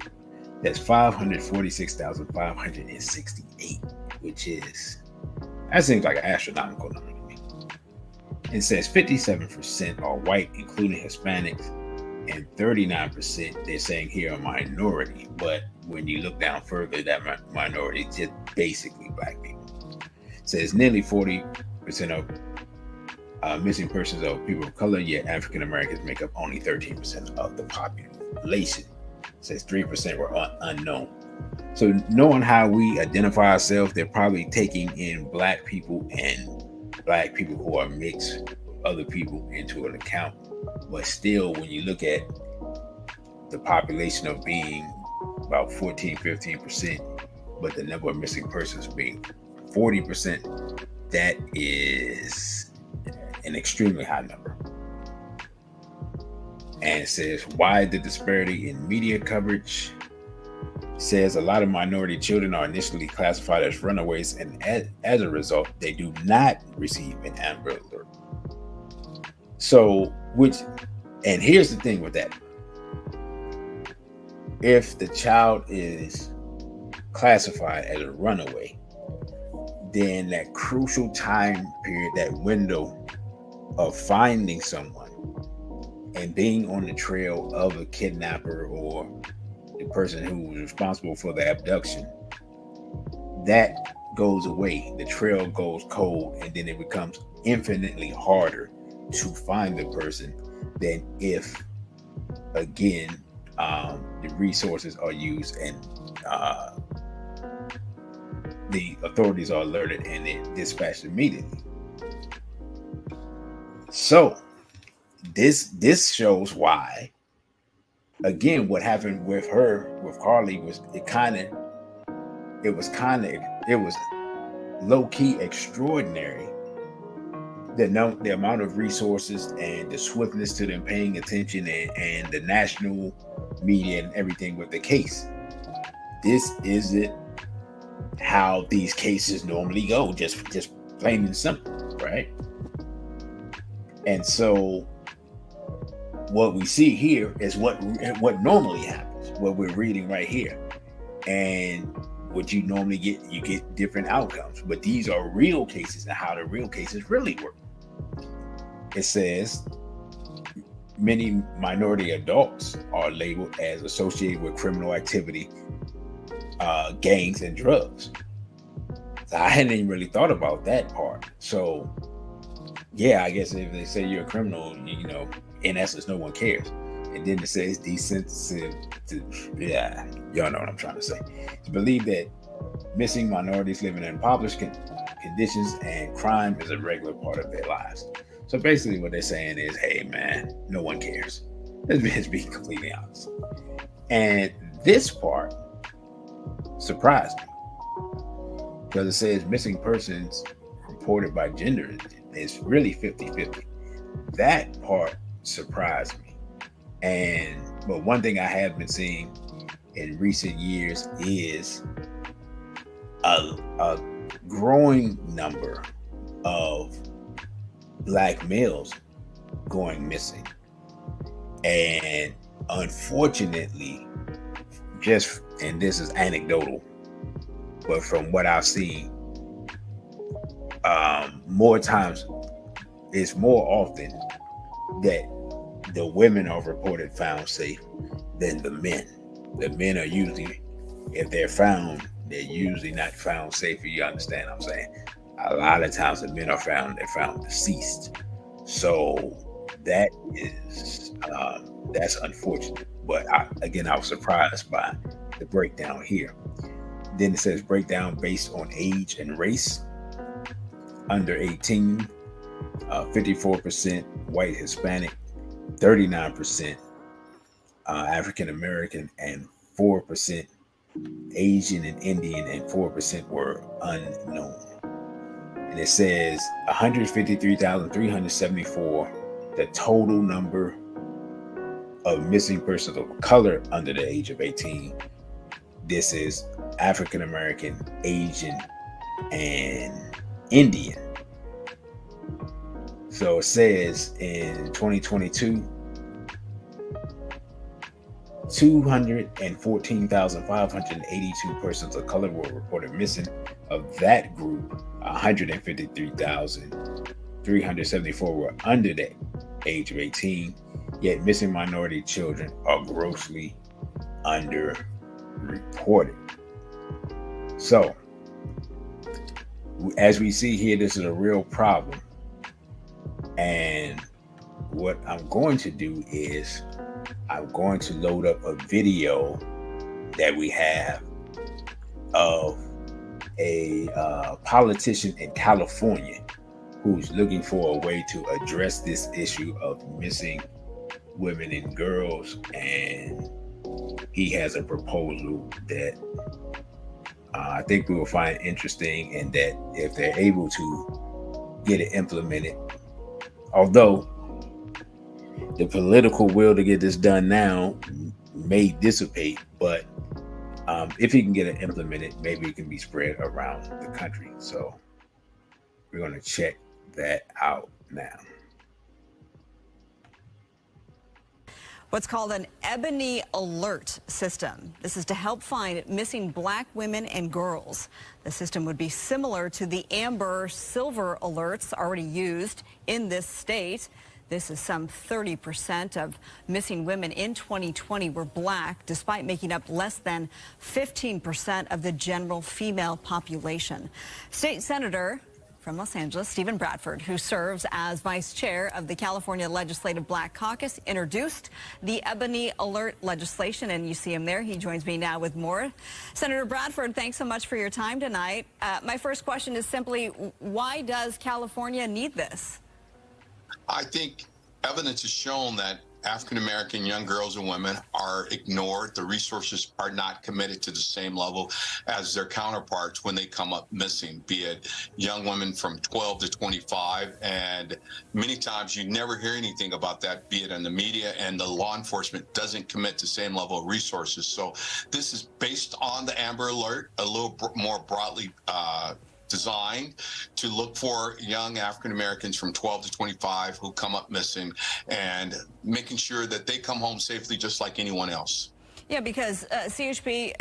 Speaker 2: That's 546,568, that seems like an astronomical number to me. It says 57% are white, including Hispanics, and 39% they're saying here are minority. But when you look down further, that minority is just basically Black people. It says nearly 40% of missing persons are people of color, yet African Americans make up only 13% of the population. It says 3% were unknown. So knowing how we identify ourselves, they're probably taking in Black people and Black people who are mixed with other people into an account. But still, when you look at the population of being about 15%, but the number of missing persons being 40%, that is an extremely high number. And it says, why the disparity in media coverage? It says a lot of minority children are initially classified as runaways, and as a result, they do not receive an Amber Alert. So, and here's the thing with that. If the child is classified as a runaway, then that crucial time period, that window of finding someone and being on the trail of a kidnapper or the person who was responsible for the abduction, that goes away. The trail goes cold, and then it becomes infinitely harder to find the person than if, again, the resources are used and the authorities are alerted and they're dispatched immediately. So this shows why, again, what happened with Carlee was low-key extraordinary, the amount of resources and the swiftness to them paying attention and the national media and everything with the case. This isn't how these cases normally go, just plain and simple, right? And so what we see here is what normally happens, what we're reading right here. And what you normally get, you get different outcomes. But these are real cases and how the real cases really work. It says many minority adults are labeled as associated with criminal activity, gangs, and drugs. So I hadn't even really thought about that part. So yeah, I guess if they say you're a criminal, in essence, no one cares. And then it says desensitive to, yeah, y'all know what I'm trying to say. To believe that missing minorities living in impoverished conditions and crime is a regular part of their lives. So basically what they're saying is, hey man, no one cares. Let's be completely honest. And this part surprised me, because it says missing persons reported by gender is really 50-50. That part surprised me. But one thing I have been seeing in recent years is a growing number of Black males going missing. And unfortunately, and this is anecdotal, but from what I've seen, it's more often that the women are reported found safe than the men. The men are usually, if they're found, they're usually not found safe. You understand what I'm saying? A lot of times the men they're found deceased. So that is, that's unfortunate. But I was surprised by the breakdown here. Then it says breakdown based on age and race. Under 18, 54% white Hispanic, 39% African American, and 4% Asian and Indian, and 4% were unknown. And it says 153,374, the total number of missing persons of color under the age of 18. This is African American, Asian, and Indian. So it says in 2022, 214,582 persons of color were reported missing. Of that group, 153,374 were under the age of 18, yet missing minority children are grossly underreported. So, as we see here, this is a real problem. And what I'm going to do is I'm going to load up a video that we have of a politician in California who's looking for a way to address this issue of missing women and girls. And he has a proposal that I think we will find interesting, and that if they're able to get it implemented, although the political will to get this done now may dissipate, but if he can get it implemented, maybe it can be spread around the country. So we're going to check that out now.
Speaker 8: What's called an Ebony Alert system. This is to help find missing Black women and girls. The system would be similar to the Amber Silver alerts already used in this state. This is some 30% of missing women in 2020 were Black, despite making up less than 15% of the general female population. State Senator from Los Angeles, Stephen Bradford, who serves as vice chair of the California Legislative Black Caucus, introduced the Ebony Alert legislation, and you see him there. He joins me now with more. Senator Bradford, thanks so much for your time tonight. My first question is simply, why does California need this?
Speaker 9: I think evidence has shown that African-American young girls and women are ignored. The resources are not committed to the same level as their counterparts when they come up missing, be it young women from 12 to 25. And many times you never hear anything about that, be it in the media, and the law enforcement doesn't commit the same level of resources. So this is based on the Amber Alert, a little more broadly designed to look for young African Americans from 12 to 25 who come up missing, and making sure that they come home safely just like anyone else.
Speaker 8: Yeah, because CHP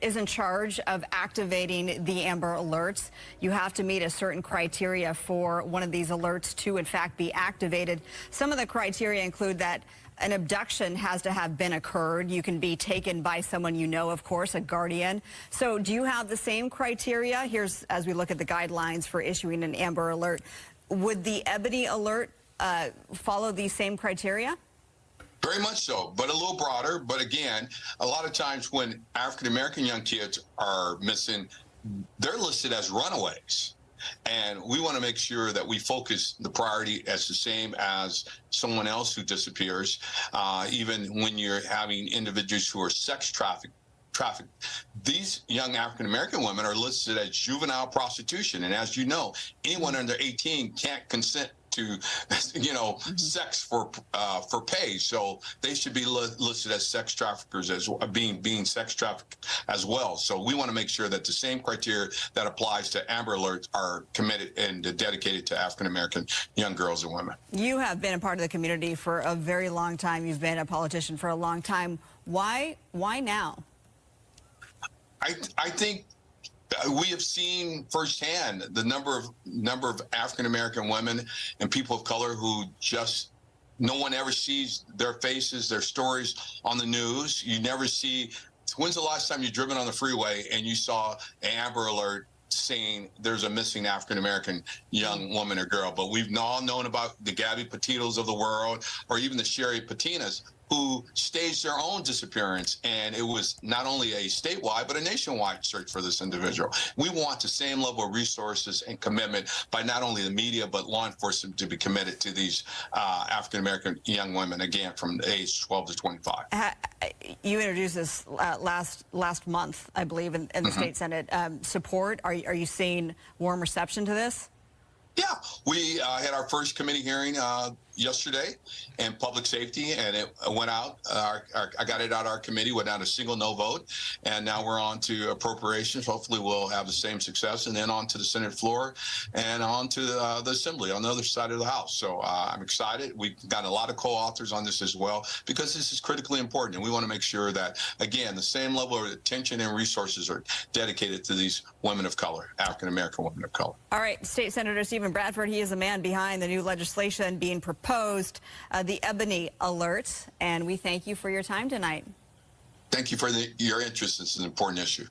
Speaker 8: is in charge of activating the Amber Alerts. You have to meet a certain criteria for one of these alerts to, in fact, be activated. Some of the criteria include that an abduction has to have been occurred. You can be taken by someone you know, of course, a guardian. So do you have the same criteria? Here's, as we look at the guidelines for issuing an Amber Alert, would the Ebony Alert follow these same criteria?
Speaker 9: Very much so, but a little broader. But again, a lot of times when African-American young kids are missing, they're listed as runaways. And we want to make sure that we focus the priority as the same as someone else who disappears, even when you're having individuals who are sex trafficked. These young African-American women are listed as juvenile prostitution. And as you know, anyone under 18 can't consent to, sex for pay. So they should be listed as sex traffickers, as being sex trafficked as well. So we want to make sure that the same criteria that applies to Amber Alerts are committed and dedicated to African-American young girls and women. You have been a part of the community for a very long time. You've been a politician for a long time. Why now? I think we have seen firsthand the number of African-American women and people of color who just, no one ever sees their faces, their stories on the news. You never see. When's the last time you've driven on the freeway and you saw an Amber Alert saying there's a missing African-American young woman or girl? But we've all known about the Gabby Petitos of the world, or even the Sherry Patinas, who staged their own disappearance. And it was not only a statewide, but a nationwide search for this individual. We want the same level of resources and commitment by not only the media, but law enforcement to be committed to these African-American young women, again, from age 12 to 25.
Speaker 8: You introduced this last month, I believe, in the state Senate. Support, are you seeing warm reception to this?
Speaker 9: Yeah, we had our first committee hearing yesterday in public safety, and it went out. I got it out of our committee without a single no vote, and now we're on to appropriations. Hopefully we'll have the same success, and then on to the Senate floor and on to the Assembly on the other side of the House. So I'm excited. We've got a lot of co-authors on this as well, because this is critically important, and we want to make sure that, again, the same level of attention and resources are dedicated to these women of color, African-American women of color.
Speaker 8: All right, State Senator Stephen Bradford, he is the man behind the new legislation being proposed, the Ebony Alert, and we thank you for your time tonight.
Speaker 9: Thank you for your interest. It's an important issue.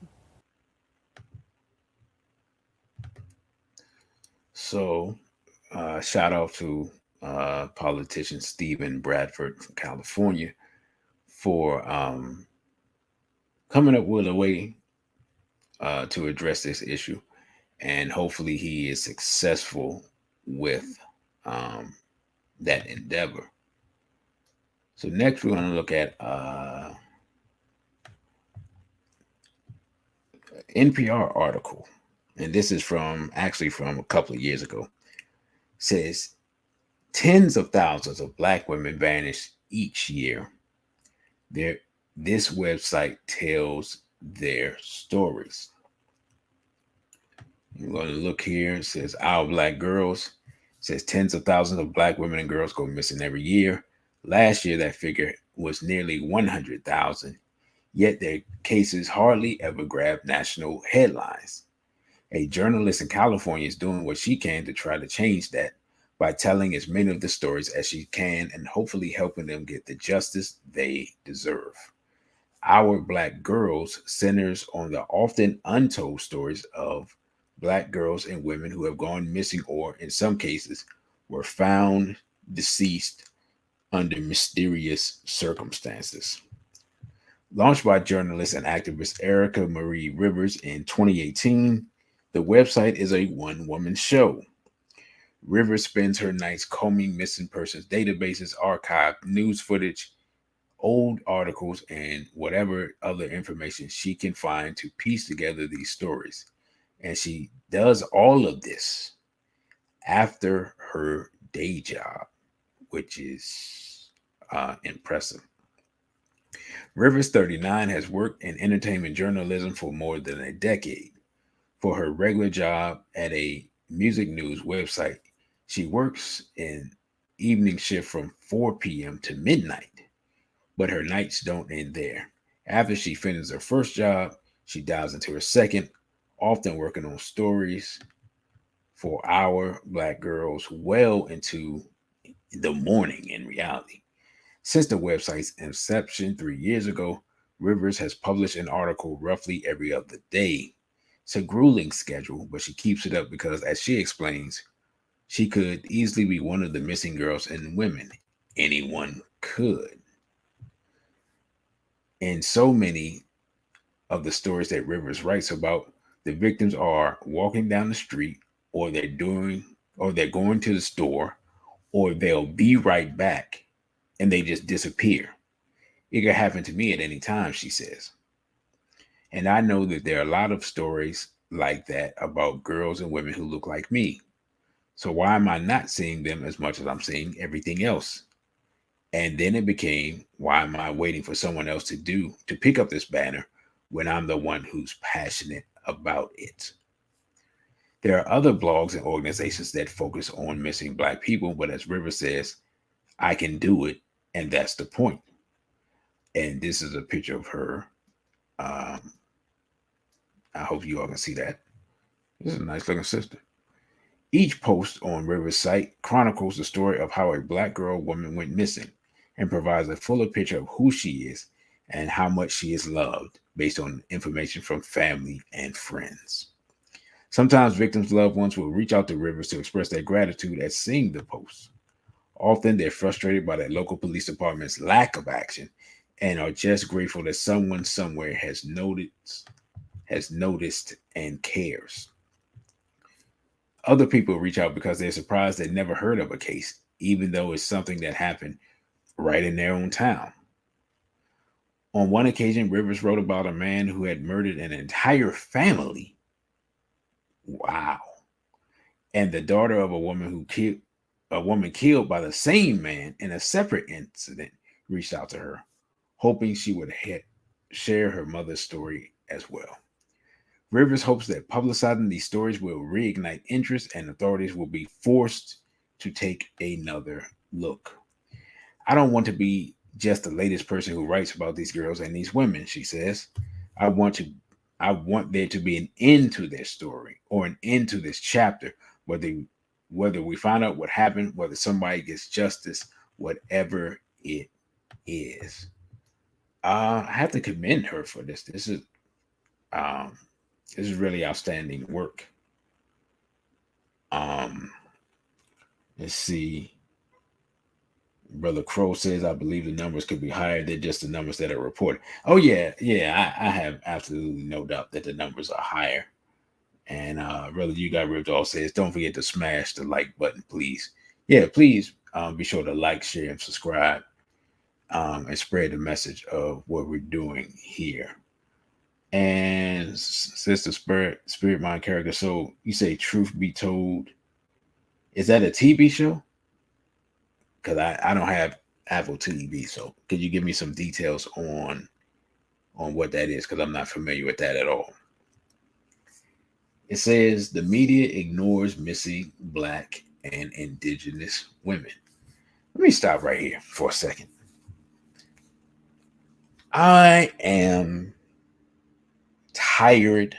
Speaker 2: So, shout out to politician Stephen Bradford from California for coming up with a way to address this issue. And hopefully he is successful with that endeavor. So next we're going to look at NPR article. And this is from a couple of years ago. It says tens of thousands of Black women vanish each year. This website tells their stories. I'm going to look here. It says Our Black Girls. It says tens of thousands of Black women and girls go missing every year. Last year, that figure was nearly 100,000. Yet their cases hardly ever grab national headlines. A journalist in California is doing what she can to try to change that by telling as many of the stories as she can and hopefully helping them get the justice they deserve. Our Black Girls centers on the often untold stories of Black girls and women who have gone missing or, in some cases, were found deceased under mysterious circumstances. Launched by journalist and activist Erica Marie Rivers in 2018, the website is a one-woman show. Rivers spends her nights combing missing persons databases, archived news footage, old articles, and whatever other information she can find to piece together these stories. And she does all of this after her day job, which is impressive. Rivers, 39, has worked in entertainment journalism for more than a decade. For her regular job at a music news website, she works in evening shift from 4 p.m. to midnight, but her nights don't end there. After she finishes her first job, she dives into her second, often working on stories for Our Black Girls well into the morning in reality. Since the website's inception 3 years ago, Rivers has published an article roughly every other day. It's a grueling schedule, but she keeps it up because, as she explains, she could easily be one of the missing girls and women. Anyone could. And so many of the stories that Rivers writes about, the victims are walking down the street, or they're going to the store, or they'll be right back and they just disappear. It could happen to me at any time, she says. And I know that there are a lot of stories like that about girls and women who look like me. So why am I not seeing them as much as I'm seeing everything else? And then it became, why am I waiting for someone else to pick up this banner when I'm the one who's passionate about it? There are other blogs and organizations that focus on missing Black people, but as River says, I can do it, and that's the point. And this is a picture of her. I hope you all can see that. This is a nice looking sister. Each post on River's site chronicles the story of how a Black woman went missing and provides a fuller picture of who she is and how much she is loved based on information from family and friends. Sometimes victims' loved ones will reach out to Rivers to express their gratitude at seeing the posts. Often they're frustrated by the local police department's lack of action and are just grateful that someone somewhere has noticed and cares. Other people reach out because they're surprised they never heard of a case, even though it's something that happened right in their own town. On one occasion, Rivers wrote about a man who had murdered an entire family. Wow. And the daughter of a woman killed by the same man in a separate incident reached out to her, hoping she would share her mother's story as well. Rivers hopes that publicizing these stories will reignite interest and authorities will be forced to take another look. I don't want to be just the latest person who writes about these girls and these women, she says. I want there to be an end to their story or an end to this chapter, whether we find out what happened, whether somebody gets justice, whatever it is. I have to commend her for this. This is really outstanding work. Let's see. Brother Crow says, I believe the numbers could be higher than just the numbers that are reported. Oh, yeah. I have absolutely no doubt that the numbers are higher. And Brother You Got Ripped Off says, don't forget to smash the like button, please. Yeah, please be sure to like, share, and subscribe and spread the message of what we're doing here. And Sister Spirit Mind Character. So you say Truth Be Told. Is that a TV show? Because I don't have Apple TV. So could you give me some details on what that is? Because I'm not familiar with that at all. It says the media ignores missing Black and Indigenous women. Let me stop right here for a second. I am tired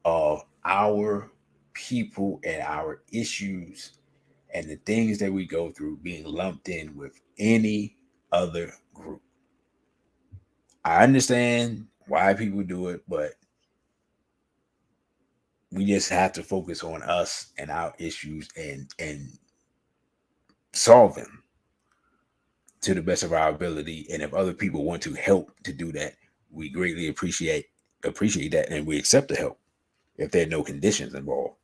Speaker 2: of our people and our issues and the things that we go through being lumped in with any other group. I understand why people do it, but we just have to focus on us and our issues and solve them to the best of our ability. And if other people want to help to do that, we greatly appreciate that, and we accept the help if there are no conditions involved.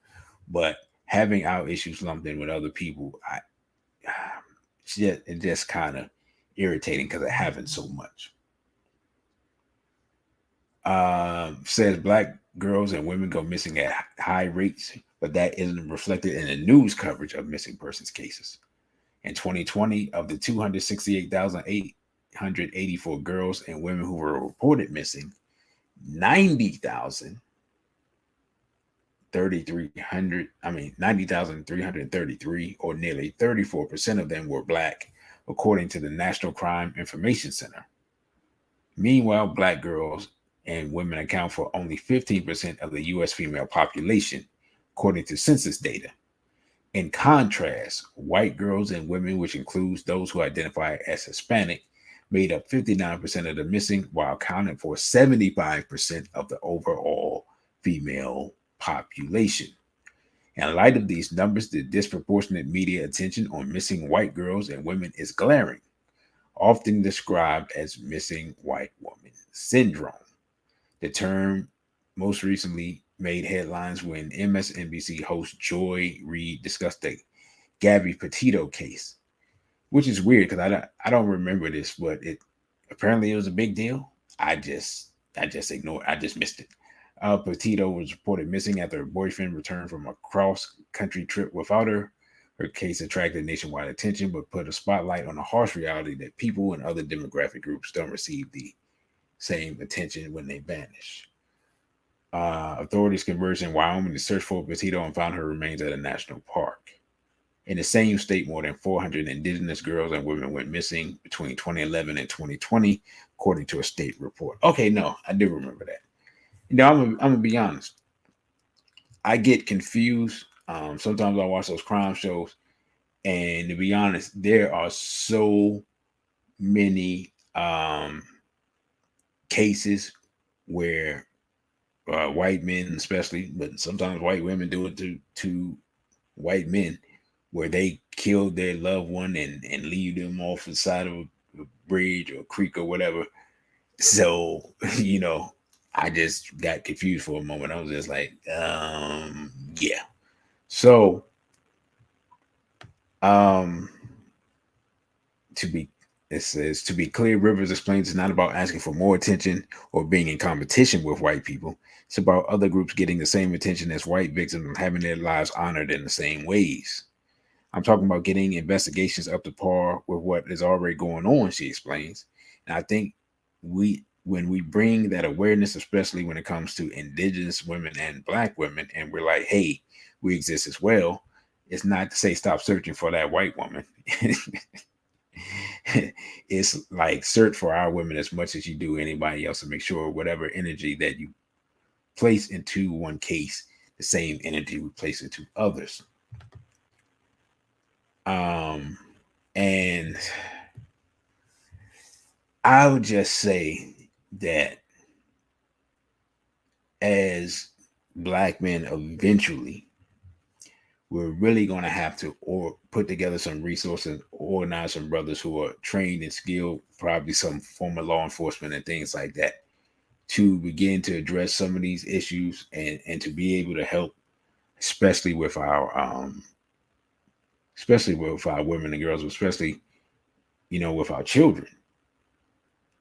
Speaker 2: But having our issues lumped in with other people, it's just kind of irritating because it happens so much. Says Black girls and women go missing at high rates, but that isn't reflected in the news coverage of missing persons cases. In 2020, of the 268,884 girls and women who were reported missing, 90,333, or nearly 34% of them were Black, according to the National Crime Information Center. Meanwhile, Black girls and women account for only 15% of the U.S. female population, according to census data. In contrast, white girls and women, which includes those who identify as Hispanic, made up 59% of the missing, while accounting for 75% of the overall female population. In light of these numbers, the disproportionate media attention on missing white girls and women is glaring, often described as missing white woman syndrome. The term most recently made headlines when MSNBC host Joy Reid discussed the Gabby Petito case, which is weird because I don't remember this, but apparently it was a big deal. I just ignored. I just missed it. Petito was reported missing after her boyfriend returned from a cross-country trip without her. Her case attracted nationwide attention, but put a spotlight on the harsh reality that people and other demographic groups don't receive the same attention when they vanish. Authorities converged in Wyoming to search for Petito and found her remains at a national park. In the same state, more than 400 indigenous girls and women went missing between 2011 and 2020, according to a state report. Okay, no, I do remember that. I'm gonna be honest. I get confused. Sometimes I watch those crime shows, and to be honest, there are so many cases where white men, especially, but sometimes white women do it to white men, where they killed their loved one and leave them off the side of a bridge or a creek or whatever. So, I just got confused for a moment. I was just like, yeah. So, it says, to be clear, Rivers explains it's not about asking for more attention or being in competition with white people. It's about other groups getting the same attention as white victims and having their lives honored in the same ways. I'm talking about getting investigations up to par with what is already going on, she explains. And I think when we bring that awareness, especially when it comes to indigenous women and black women, and we're like, hey, we exist as well, it's not to say stop searching for that white woman. It's like search for our women as much as you do anybody else, and make sure whatever energy that you place into one case, the same energy we place into others. And I would just say that as black men, eventually, we're really going to have to put together some resources, organize some brothers who are trained and skilled, probably some form of law enforcement and things like that, to begin to address some of these issues and to be able to help, especially with our women and girls, especially, with our children.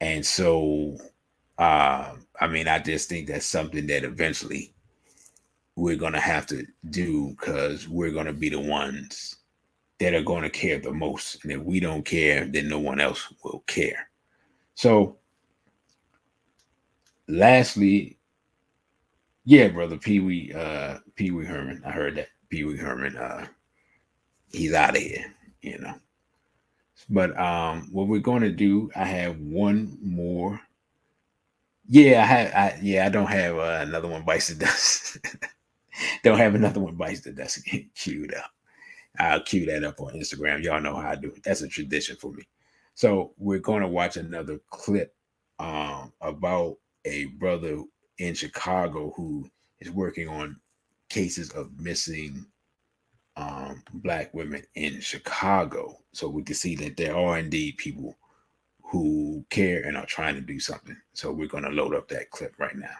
Speaker 2: And so, I just think that's something that eventually we're going to have to do, because we're going to be the ones that are going to care the most. And if we don't care, then no one else will care. So, lastly, yeah, brother Pee Wee Herman. I heard that Pee Wee Herman, he's out of here, But what we're going to do, I have one more. Yeah, I don't have another one bites the dust. Don't have another one bites the dust queued up. I'll cue that up on Instagram. Y'all know how I do it. That's a tradition for me. So we're going to watch another clip about a brother in Chicago who is working on cases of missing black women in Chicago. So we can see that there are indeed people who care and are trying to do something. So we're going to load up that clip right now.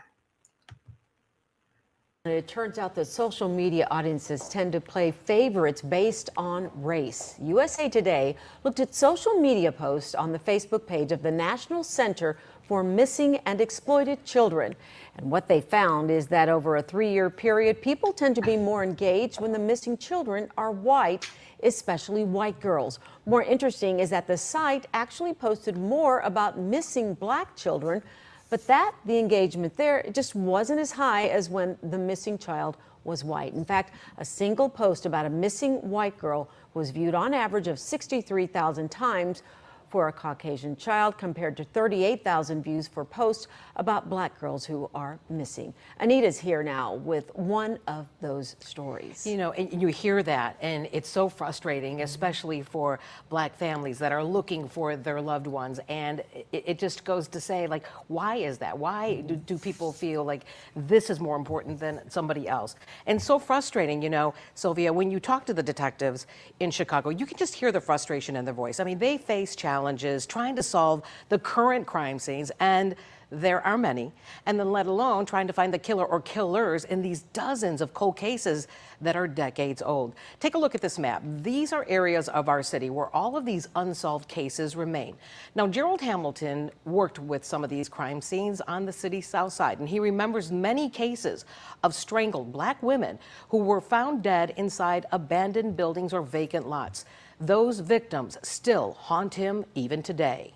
Speaker 10: It turns out that social media audiences tend to play favorites based on race. USA Today looked at social media posts on the Facebook page of the National Center for Missing and Exploited Children. And what they found is that over a 3-year period, people tend to be more engaged when the missing children are white, especially white girls. More interesting is that the site actually posted more about missing black children, but the engagement there, it just wasn't as high as when the missing child was white. In fact, a single post about a missing white girl was viewed on average of 63,000 times for a Caucasian child, compared to 38,000 views for posts about black girls who are missing. Anita's here now with one of those stories.
Speaker 11: And you hear that, and it's so frustrating, especially for black families that are looking for their loved ones. And it just goes to say, like, why is that? Why do people feel like this is more important than somebody else? And so frustrating, Sylvia, when you talk to the detectives in Chicago, you can just hear the frustration in their voice. I mean, they face challenges trying to solve the current crime scenes, and there are many, and then let alone trying to find the killer or killers in these dozens of cold cases that are decades old. Take a look at this map. These are areas of our city where all of these unsolved cases remain. Now, Gerald Hamilton worked with some of these crime scenes on the city's south side, and he remembers many cases of strangled black women who were found dead inside abandoned buildings or vacant lots. Those victims still haunt him even today.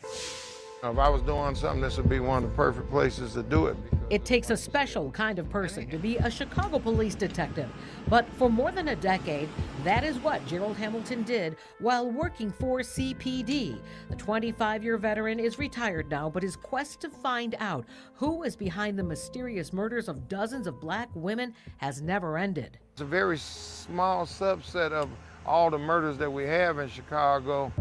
Speaker 12: If I was doing something, this would be one of the perfect places to do it.
Speaker 13: It takes a special kind of person to be a Chicago police detective. But for more than a decade, that is what Gerald Hamilton did while working for CPD. The 25-year veteran is retired now, but his quest to find out who is behind the mysterious murders of dozens of black women has never ended.
Speaker 12: It's a very small subset of all the murders that we have in Chicago.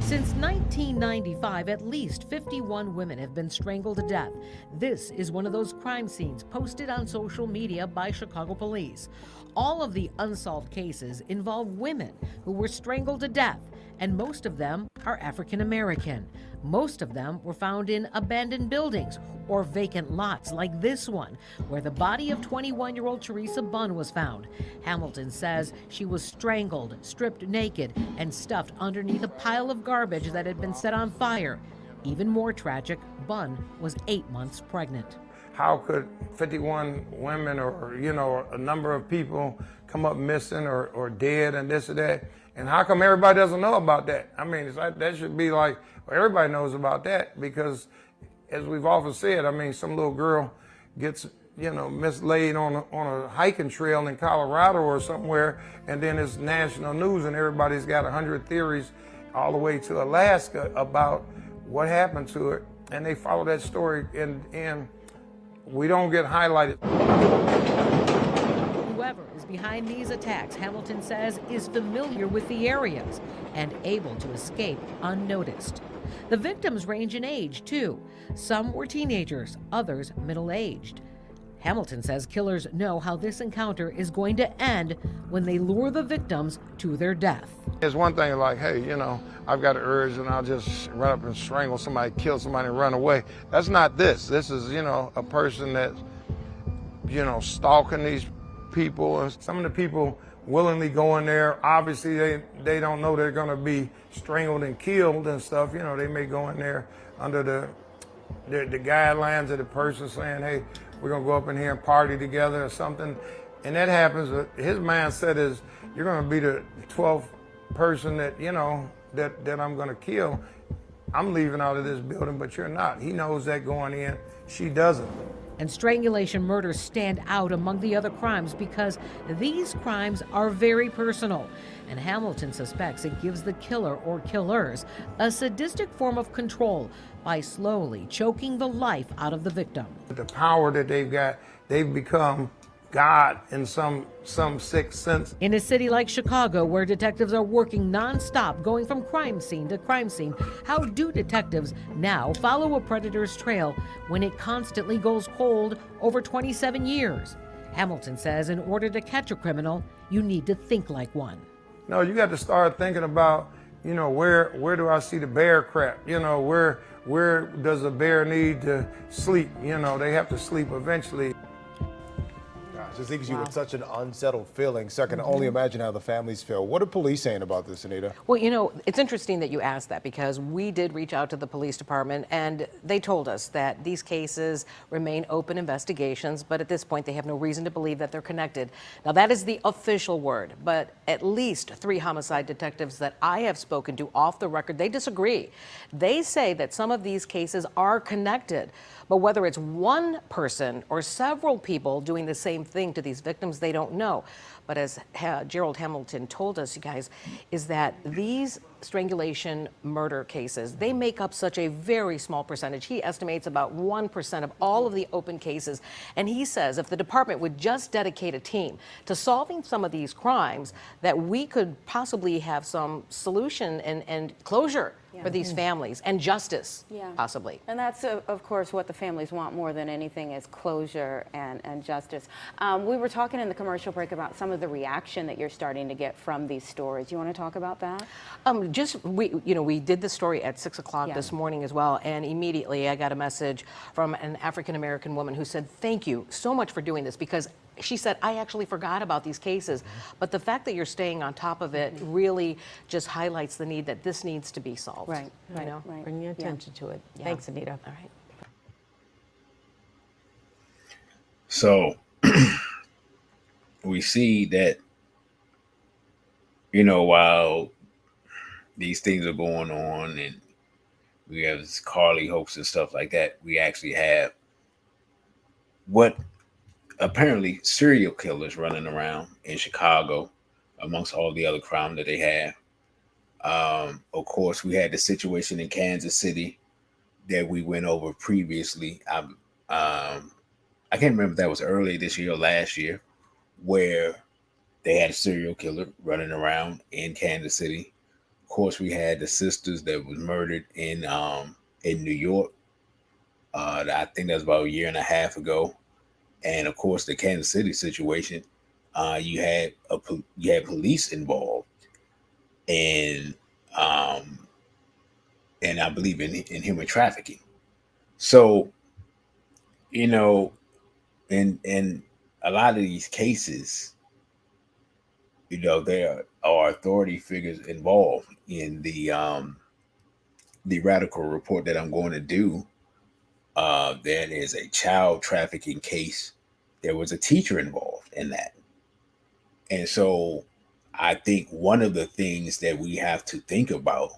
Speaker 13: Since 1995, at least 51 women have been strangled to death. This is one of those crime scenes posted on social media by Chicago police. All of the unsolved cases involve women who were strangled to death, and most of them are African American. Most of them were found in abandoned buildings or vacant lots like this one, where the body of 21-year-old Teresa Bunn was found. Hamilton says she was strangled, stripped naked, and stuffed underneath a pile of garbage that had been set on fire. Even more tragic, Bunn was 8 months pregnant.
Speaker 12: How could 51 women or, a number of people come up missing or dead and this or that? And how come everybody doesn't know about that? I mean, it's like, that should be like, well, everybody knows about that, because as we've often said, I mean, some little girl gets, mislaid on a hiking trail in Colorado or somewhere, and then it's national news and everybody's got 100 theories all the way to Alaska about what happened to it. And they follow that story and we don't get highlighted.
Speaker 13: Whoever is behind these attacks, Hamilton says, is familiar with the areas and able to escape unnoticed. The victims range in age, too. Some were teenagers, others middle-aged. Hamilton says killers know how this encounter is going to end when they lure the victims to their death.
Speaker 12: It's one thing like, hey, I've got an urge and I'll just run up and strangle somebody, kill somebody and run away. That's not this. This is, a person that's, stalking these people. And some of the people willingly go in there. Obviously, they don't know they're going to be strangled and killed and stuff. They may go in there under the guidelines of the person saying, hey, we're going to go up in here and party together or something. And that happens. His mindset is, you're going to be the 12th person that, that I'm going to kill. I'm leaving out of this building, but you're not. He knows that going in. She doesn't.
Speaker 13: And strangulation murders stand out among the other crimes because these crimes are very personal. And Hamilton suspects it gives the killer or killers a sadistic form of control by slowly choking the life out of the victim.
Speaker 12: The power that they've got, they've become God in some sick sense.
Speaker 13: In a city like Chicago, where detectives are working nonstop, going from crime scene to crime scene, how do detectives now follow a predator's trail when it constantly goes cold over 27 years? Hamilton says in order to catch a criminal, you need to think like one.
Speaker 12: No, you got to start thinking about, where do I see the bear crap? Where does a bear need to sleep? They have to sleep eventually.
Speaker 14: Just leaves you with such an unsettled feeling. So I can only imagine how the families feel. What are police saying about this, Anita?
Speaker 11: Well, it's interesting that you asked that because we did reach out to the police department and they told us that these cases remain open investigations, but at this point they have no reason to believe that they're connected. Now that is the official word, but at least 3 homicide detectives that I have spoken to off the record, they disagree. They say that some of these cases are connected, but whether it's one person or several people doing the same thing to these victims, they don't know. But as Gerald Hamilton told us, you guys, is that these strangulation murder cases, they make up such a very small percentage. He estimates about 1% of all of the open cases. And he says if the department would just dedicate a team to solving some of these crimes, that we could possibly have some solution and closure for these families and justice, possibly.
Speaker 15: And that's, of course, what the families want more than anything is closure and justice. We were talking in the commercial break about some of the reaction that you're starting to get from these stories. You want to talk about that?
Speaker 11: We did the story at 6 o'clock this morning as well, and immediately I got a message from an African-American woman who said, thank you so much for doing this, because she said, I actually forgot about these cases, but the fact that you're staying on top of it really just highlights the need that this needs to be solved.
Speaker 15: Right.
Speaker 10: Bring your attention to it. Thanks, Anita.
Speaker 11: All right.
Speaker 2: So we see that, while these things are going on and we have Carlee hoax and stuff like that, we actually have what apparently serial killers running around in Chicago amongst all the other crime that they have. Of course, we had the situation in Kansas City that we went over previously. I can't remember if that was early this year or last year, where they had a serial killer running around in Kansas City course, we had the sisters that was murdered in New York. I think that's about a year and a half ago. And of course, the Kansas City situation. You had police involved in and I believe in human trafficking. So you know, in a lot of these cases, there are authority figures involved in the radical report that I'm going to do. That is a child trafficking case. There was a teacher involved in that, and so I think one of the things that we have to think about,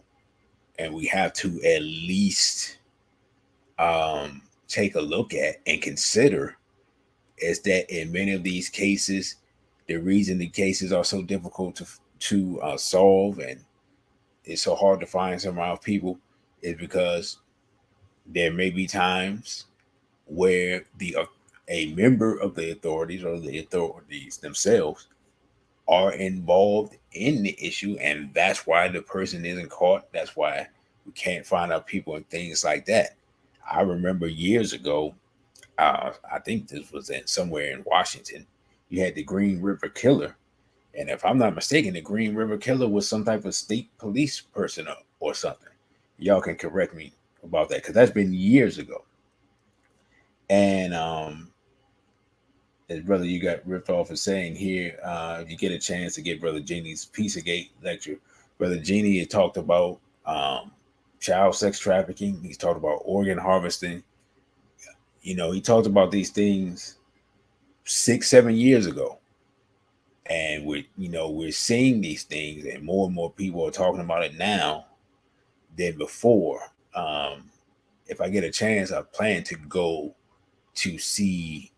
Speaker 2: and we have to at least take a look at and consider, is that in many of these cases, the reason the cases are so difficult to solve, and it's so hard to find some of our people, is because there may be times where a member of the authorities or the authorities themselves are involved in the issue, and that's why the person isn't caught. That's why we can't find out people and things like that. I remember years ago, I think this was somewhere in Washington, you had the Green River Killer. And if I'm not mistaken, the Green River Killer was some type of state police person or something. Y'all can correct me about that, because that's been years ago. And as Brother You Got Ripped Off is saying here, if you get a chance to get Brother Genie's Pizzagate lecture, Brother Genie had talked about child sex trafficking. He's talked about organ harvesting. He talked about these things 6-7 years ago. And we're seeing these things, and more people are talking about it now than before. If I get a chance, I plan to go to see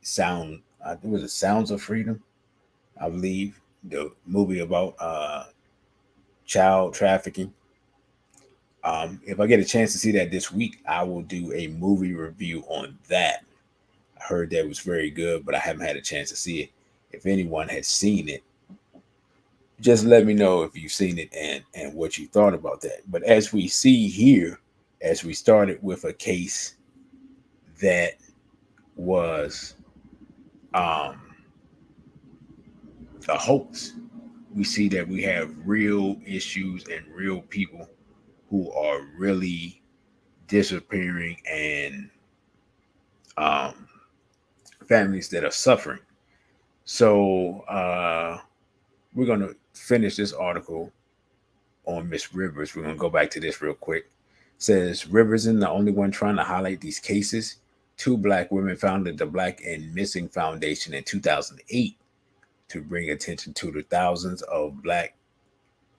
Speaker 2: I think it was Sounds of Freedom, I believe, the movie about child trafficking. If I get a chance to see that this week, I will do a movie review on that. I heard that was very good, but I haven't had a chance to see it. If anyone has seen it, just let me know if you've seen it and what you thought about that. But as we see here, as we started with a case that was a hoax, we see that we have real issues and real people who are really disappearing, and families that are suffering. So we're going to finish this article on Miss Rivers. We're going to go back to this real quick. It says, Rivers isn't the only one trying to highlight these cases. 2 Black women founded the Black and Missing Foundation in 2008 to bring attention to the thousands of Black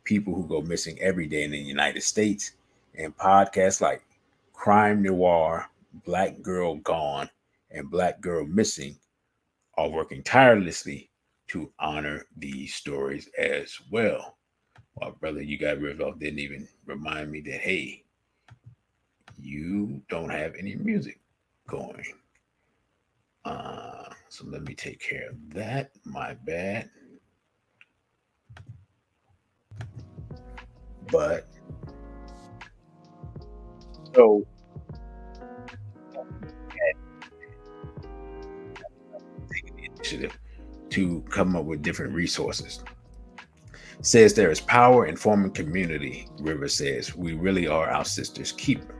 Speaker 2: people who go missing every day in the United States. And podcasts like Crime Noir, Black Girl Gone, and Black Girl Missing are working tirelessly to honor these stories as well. Well, Brother You Got Ripped Off didn't even remind me that, hey, you don't have any music going. So let me take care of that. My bad. But so taking the initiative to come up with different resources. Says there is power in forming community. River says we really are our sister's keeper.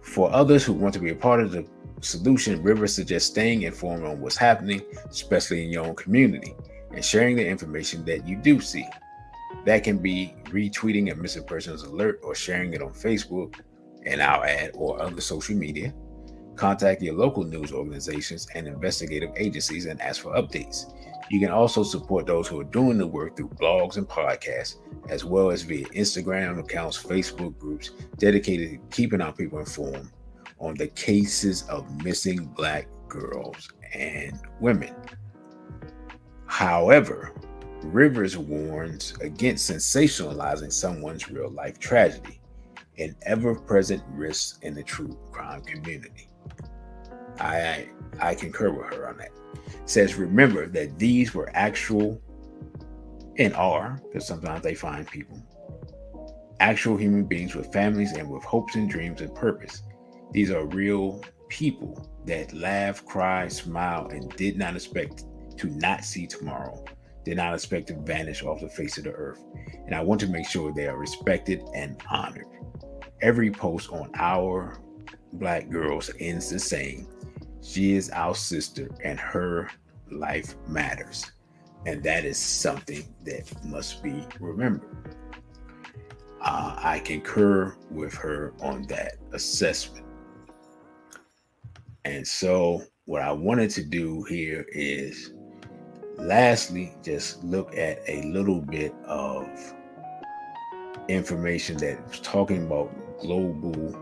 Speaker 2: For others who want to be a part of the solution, River suggests staying informed on what's happening, especially in your own community, and sharing the information that you do see. That can be retweeting a missing persons alert or sharing it on Facebook and our ad or other social media. Contact your local news organizations and investigative agencies and ask for updates. You can also support those who are doing the work through blogs and podcasts, as well as via Instagram accounts, Facebook groups dedicated to keeping our people informed on the cases of missing Black girls and women. However, Rivers warns against sensationalizing someone's real life tragedy and ever-present risks in the true crime community. I concur with her on that. It says, remember that these were actual, and are, because sometimes they find people, actual human beings with families and with hopes and dreams and purpose. These are real people that laugh, cry, smile, and did not expect to not see tomorrow, did not expect to vanish off the face of the earth. And I want to make sure they are respected and honored. Every post on our Black girls ends the same. She is our sister and her life matters. And that is something that must be remembered. I concur with her on that assessment. And so what I wanted to do here is lastly, just look at a little bit of information that was talking about global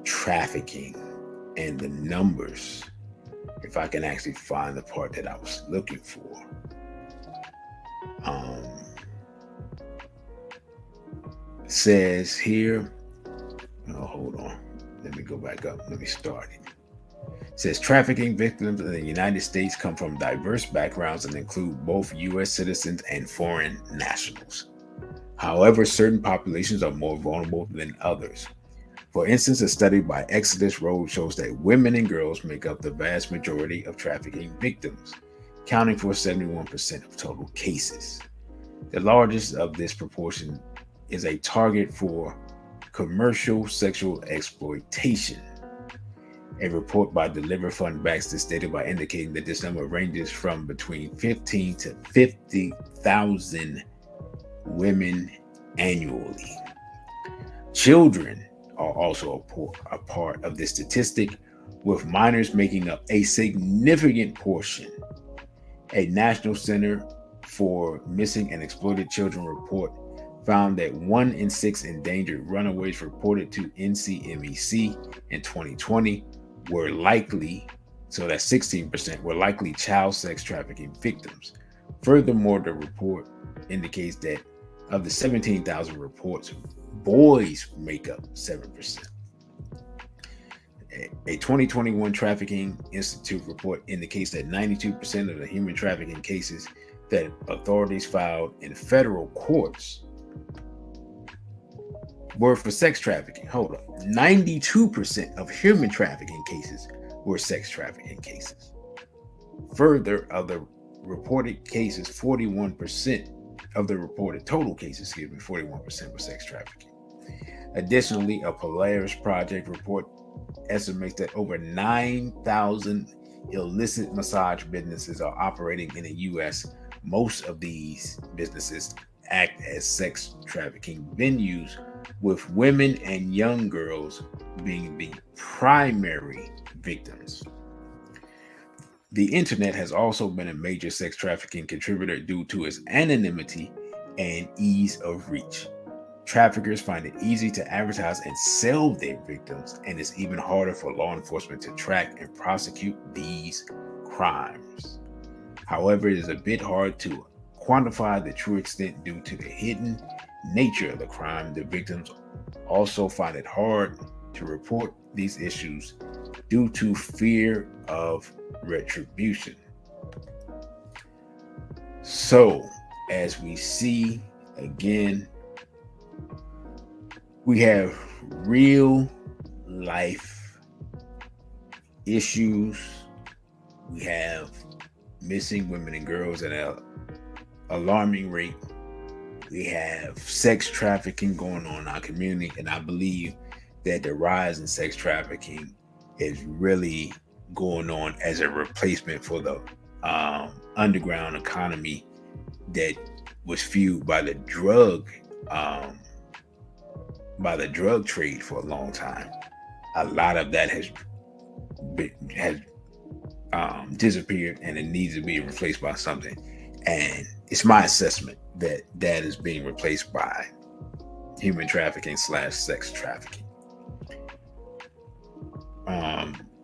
Speaker 2: trafficking and the numbers. If I can actually find the part that I was looking for. Says here, hold on. Let me go back up. Let me start it. Says trafficking victims in the United States come from diverse backgrounds and include both U.S. citizens and foreign nationals. However, certain populations are more vulnerable than others. For instance, a study by Exodus Road shows that women and girls make up the vast majority of trafficking victims, accounting for 71% of total cases. The largest of this proportion is a target for commercial sexual exploitation. A report by Deliver Fund backs this data by indicating that this number ranges from between 15 to 50,000 women annually. Children are also a part of this statistic, with minors making up a significant portion. A National Center for Missing and Exploited Children report found that 1 in 6 endangered runaways reported to NCMEC in 2020 were likely, so that's 16%, were likely child sex trafficking victims. Furthermore, the report indicates that of the 17,000 reports, boys make up 7%. A 2021 Trafficking Institute report indicates that 92% of the human trafficking cases that authorities filed in federal courts were for sex trafficking. Hold on. 92% of human trafficking cases were sex trafficking cases. Further, of the reported cases, 41% of the reported total cases, 41% were sex trafficking. Additionally, a Polaris Project report estimates that over 9,000 illicit massage businesses are operating in the U.S. Most of these businesses act as sex trafficking venues, with women and young girls being the primary victims. The internet has also been a major sex trafficking contributor due to its anonymity and ease of reach. Traffickers find it easy to advertise and sell their victims, and it's even harder for law enforcement to track and prosecute these crimes. However, it is a bit hard to quantify the true extent due to the hidden nature of the crime. The victims also find it hard to report these issues due to fear of retribution. So, as we see again, we have real life issues. We have missing women and girls at an alarming rate. We have sex trafficking going on in our community, and I believe that the rise in sex trafficking is really going on as a replacement for the underground economy that was fueled by the drug trade for a long time. A lot of that has disappeared, and it needs to be replaced by something. And it's my assessment that that is being replaced by human trafficking / sex trafficking.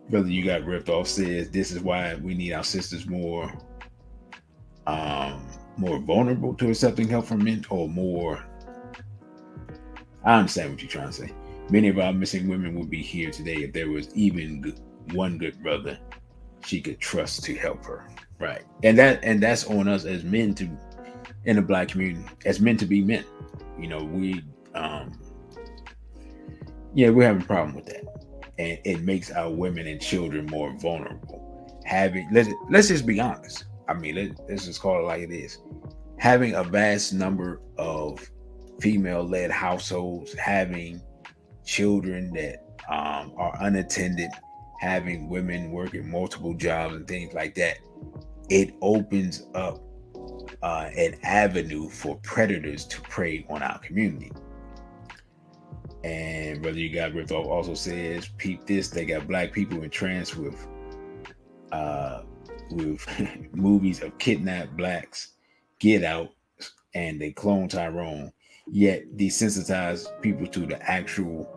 Speaker 2: Brother You Got Ripped Off says this is why we need our sisters more vulnerable to accepting help from men, or more. I understand what you're trying to say. Many of our missing women would be here today if there was even one good brother she could trust to help her. Right. And that's on us as men in the Black community, as men to be men. You know, we Yeah, we're having a problem with that, and it makes our women and children more vulnerable. Let's just be honest. I mean, let's just call it like it is. Having a vast number of female-led households, having children that are unattended, having women working multiple jobs and things like that, it opens up an avenue for predators to prey on our community. And Brother You Got Ripped Off also says, peep this, they got black people entranced with movies of kidnapped blacks, Get Out, and they clone Tyrone, yet desensitize people to the actual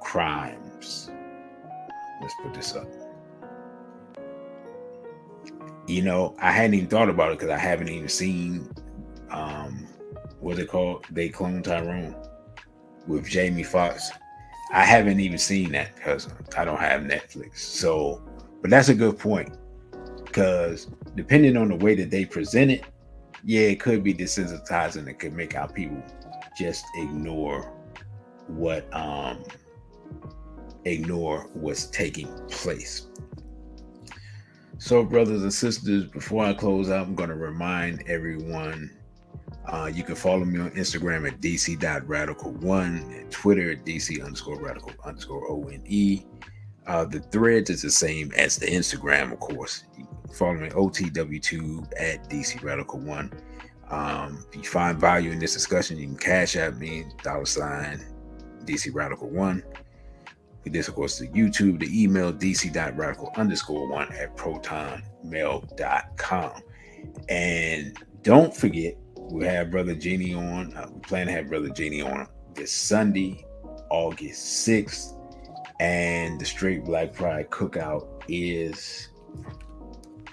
Speaker 2: crimes. Let's put this up. You know, I hadn't even thought about it because I haven't even seen what's it called? They Clone Tyrone with Jamie Foxx. I haven't even seen that because I don't have Netflix. So, but that's a good point, because depending on the way that they present it, yeah, it could be desensitizing. It could make our people just ignore what's taking place. So, brothers and sisters, before I close out, I'm going to remind everyone, you can follow me on Instagram at dc.radical1, and Twitter at dc_radical_one. The threads is the same as the Instagram, of course. You can follow me OTWTube at dcradical1. If you find value in this discussion, you can cash at me, $dcradical1. This, of course, the YouTube, the email, dc.radical_1@protonmail.com. And don't forget, we have Brother Genie on. We plan to have Brother Genie on this Sunday, August 6th. And the Straight Black Pride Cookout is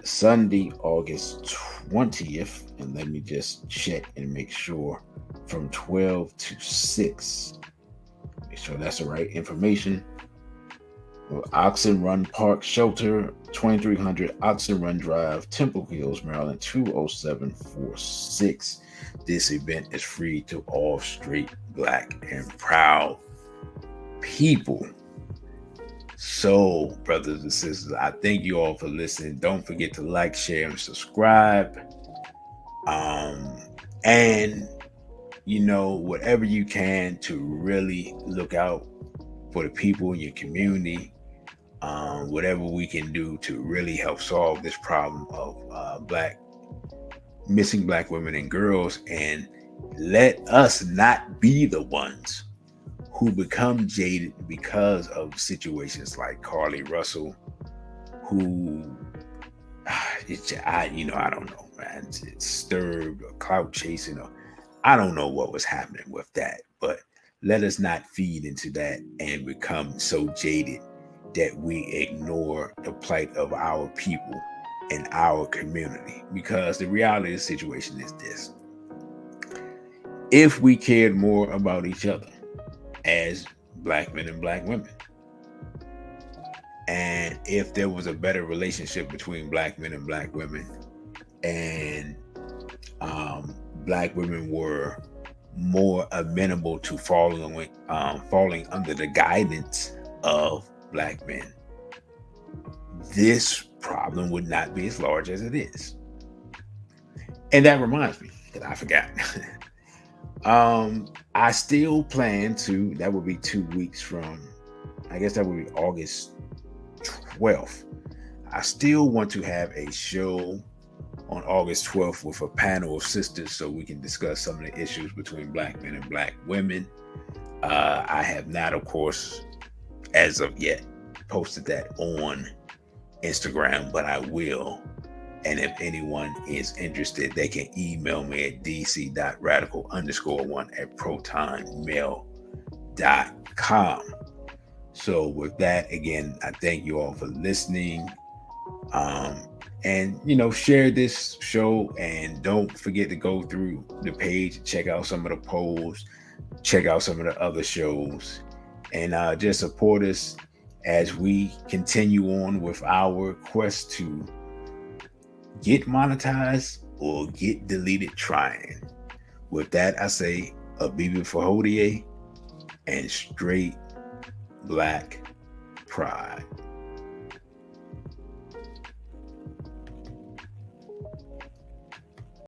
Speaker 2: Sunday, August 20th. And let me just check and make sure, from 12 to 6. Make sure that's the right information. Oxen Run Park Shelter, 2300 Oxen Run Drive, Temple Hills, Maryland, 20746. This event is free to all straight, black, and proud people. So, brothers and sisters, I thank you all for listening. Don't forget to like, share, and subscribe. And, you know, whatever you can to really look out for the people in your community. Whatever we can do to really help solve this problem of missing black women and girls, and let us not be the ones who become jaded because of situations like Carlee Russell, who I don't know, man. It's disturbed or clout chasing, or I don't know what was happening with that, but let us not feed into that and become so jaded that we ignore the plight of our people and our community. Because the reality of the situation is this: if we cared more about each other as black men and black women, and if there was a better relationship between black men and black women, and black women were more amenable to falling under the guidance of black men, this problem would not be as large as it is. And that reminds me, that I forgot. I still plan to, that would be 2 weeks from, I guess that would be August 12th. I still want to have a show on August 12th with a panel of sisters so we can discuss some of the issues between black men and black women. I have not, of course, as of yet, posted that on Instagram, but I will. And if anyone is interested, they can email me at dc.radical_1@protonmail.com. So with that, again, I thank you all for listening. And, share this show, and don't forget to go through the page, check out some of the polls, check out some of the other shows, and just support us as we continue on with our quest to get monetized or get deleted trying. With that, I say, Abibi Fahodie, and straight black pride.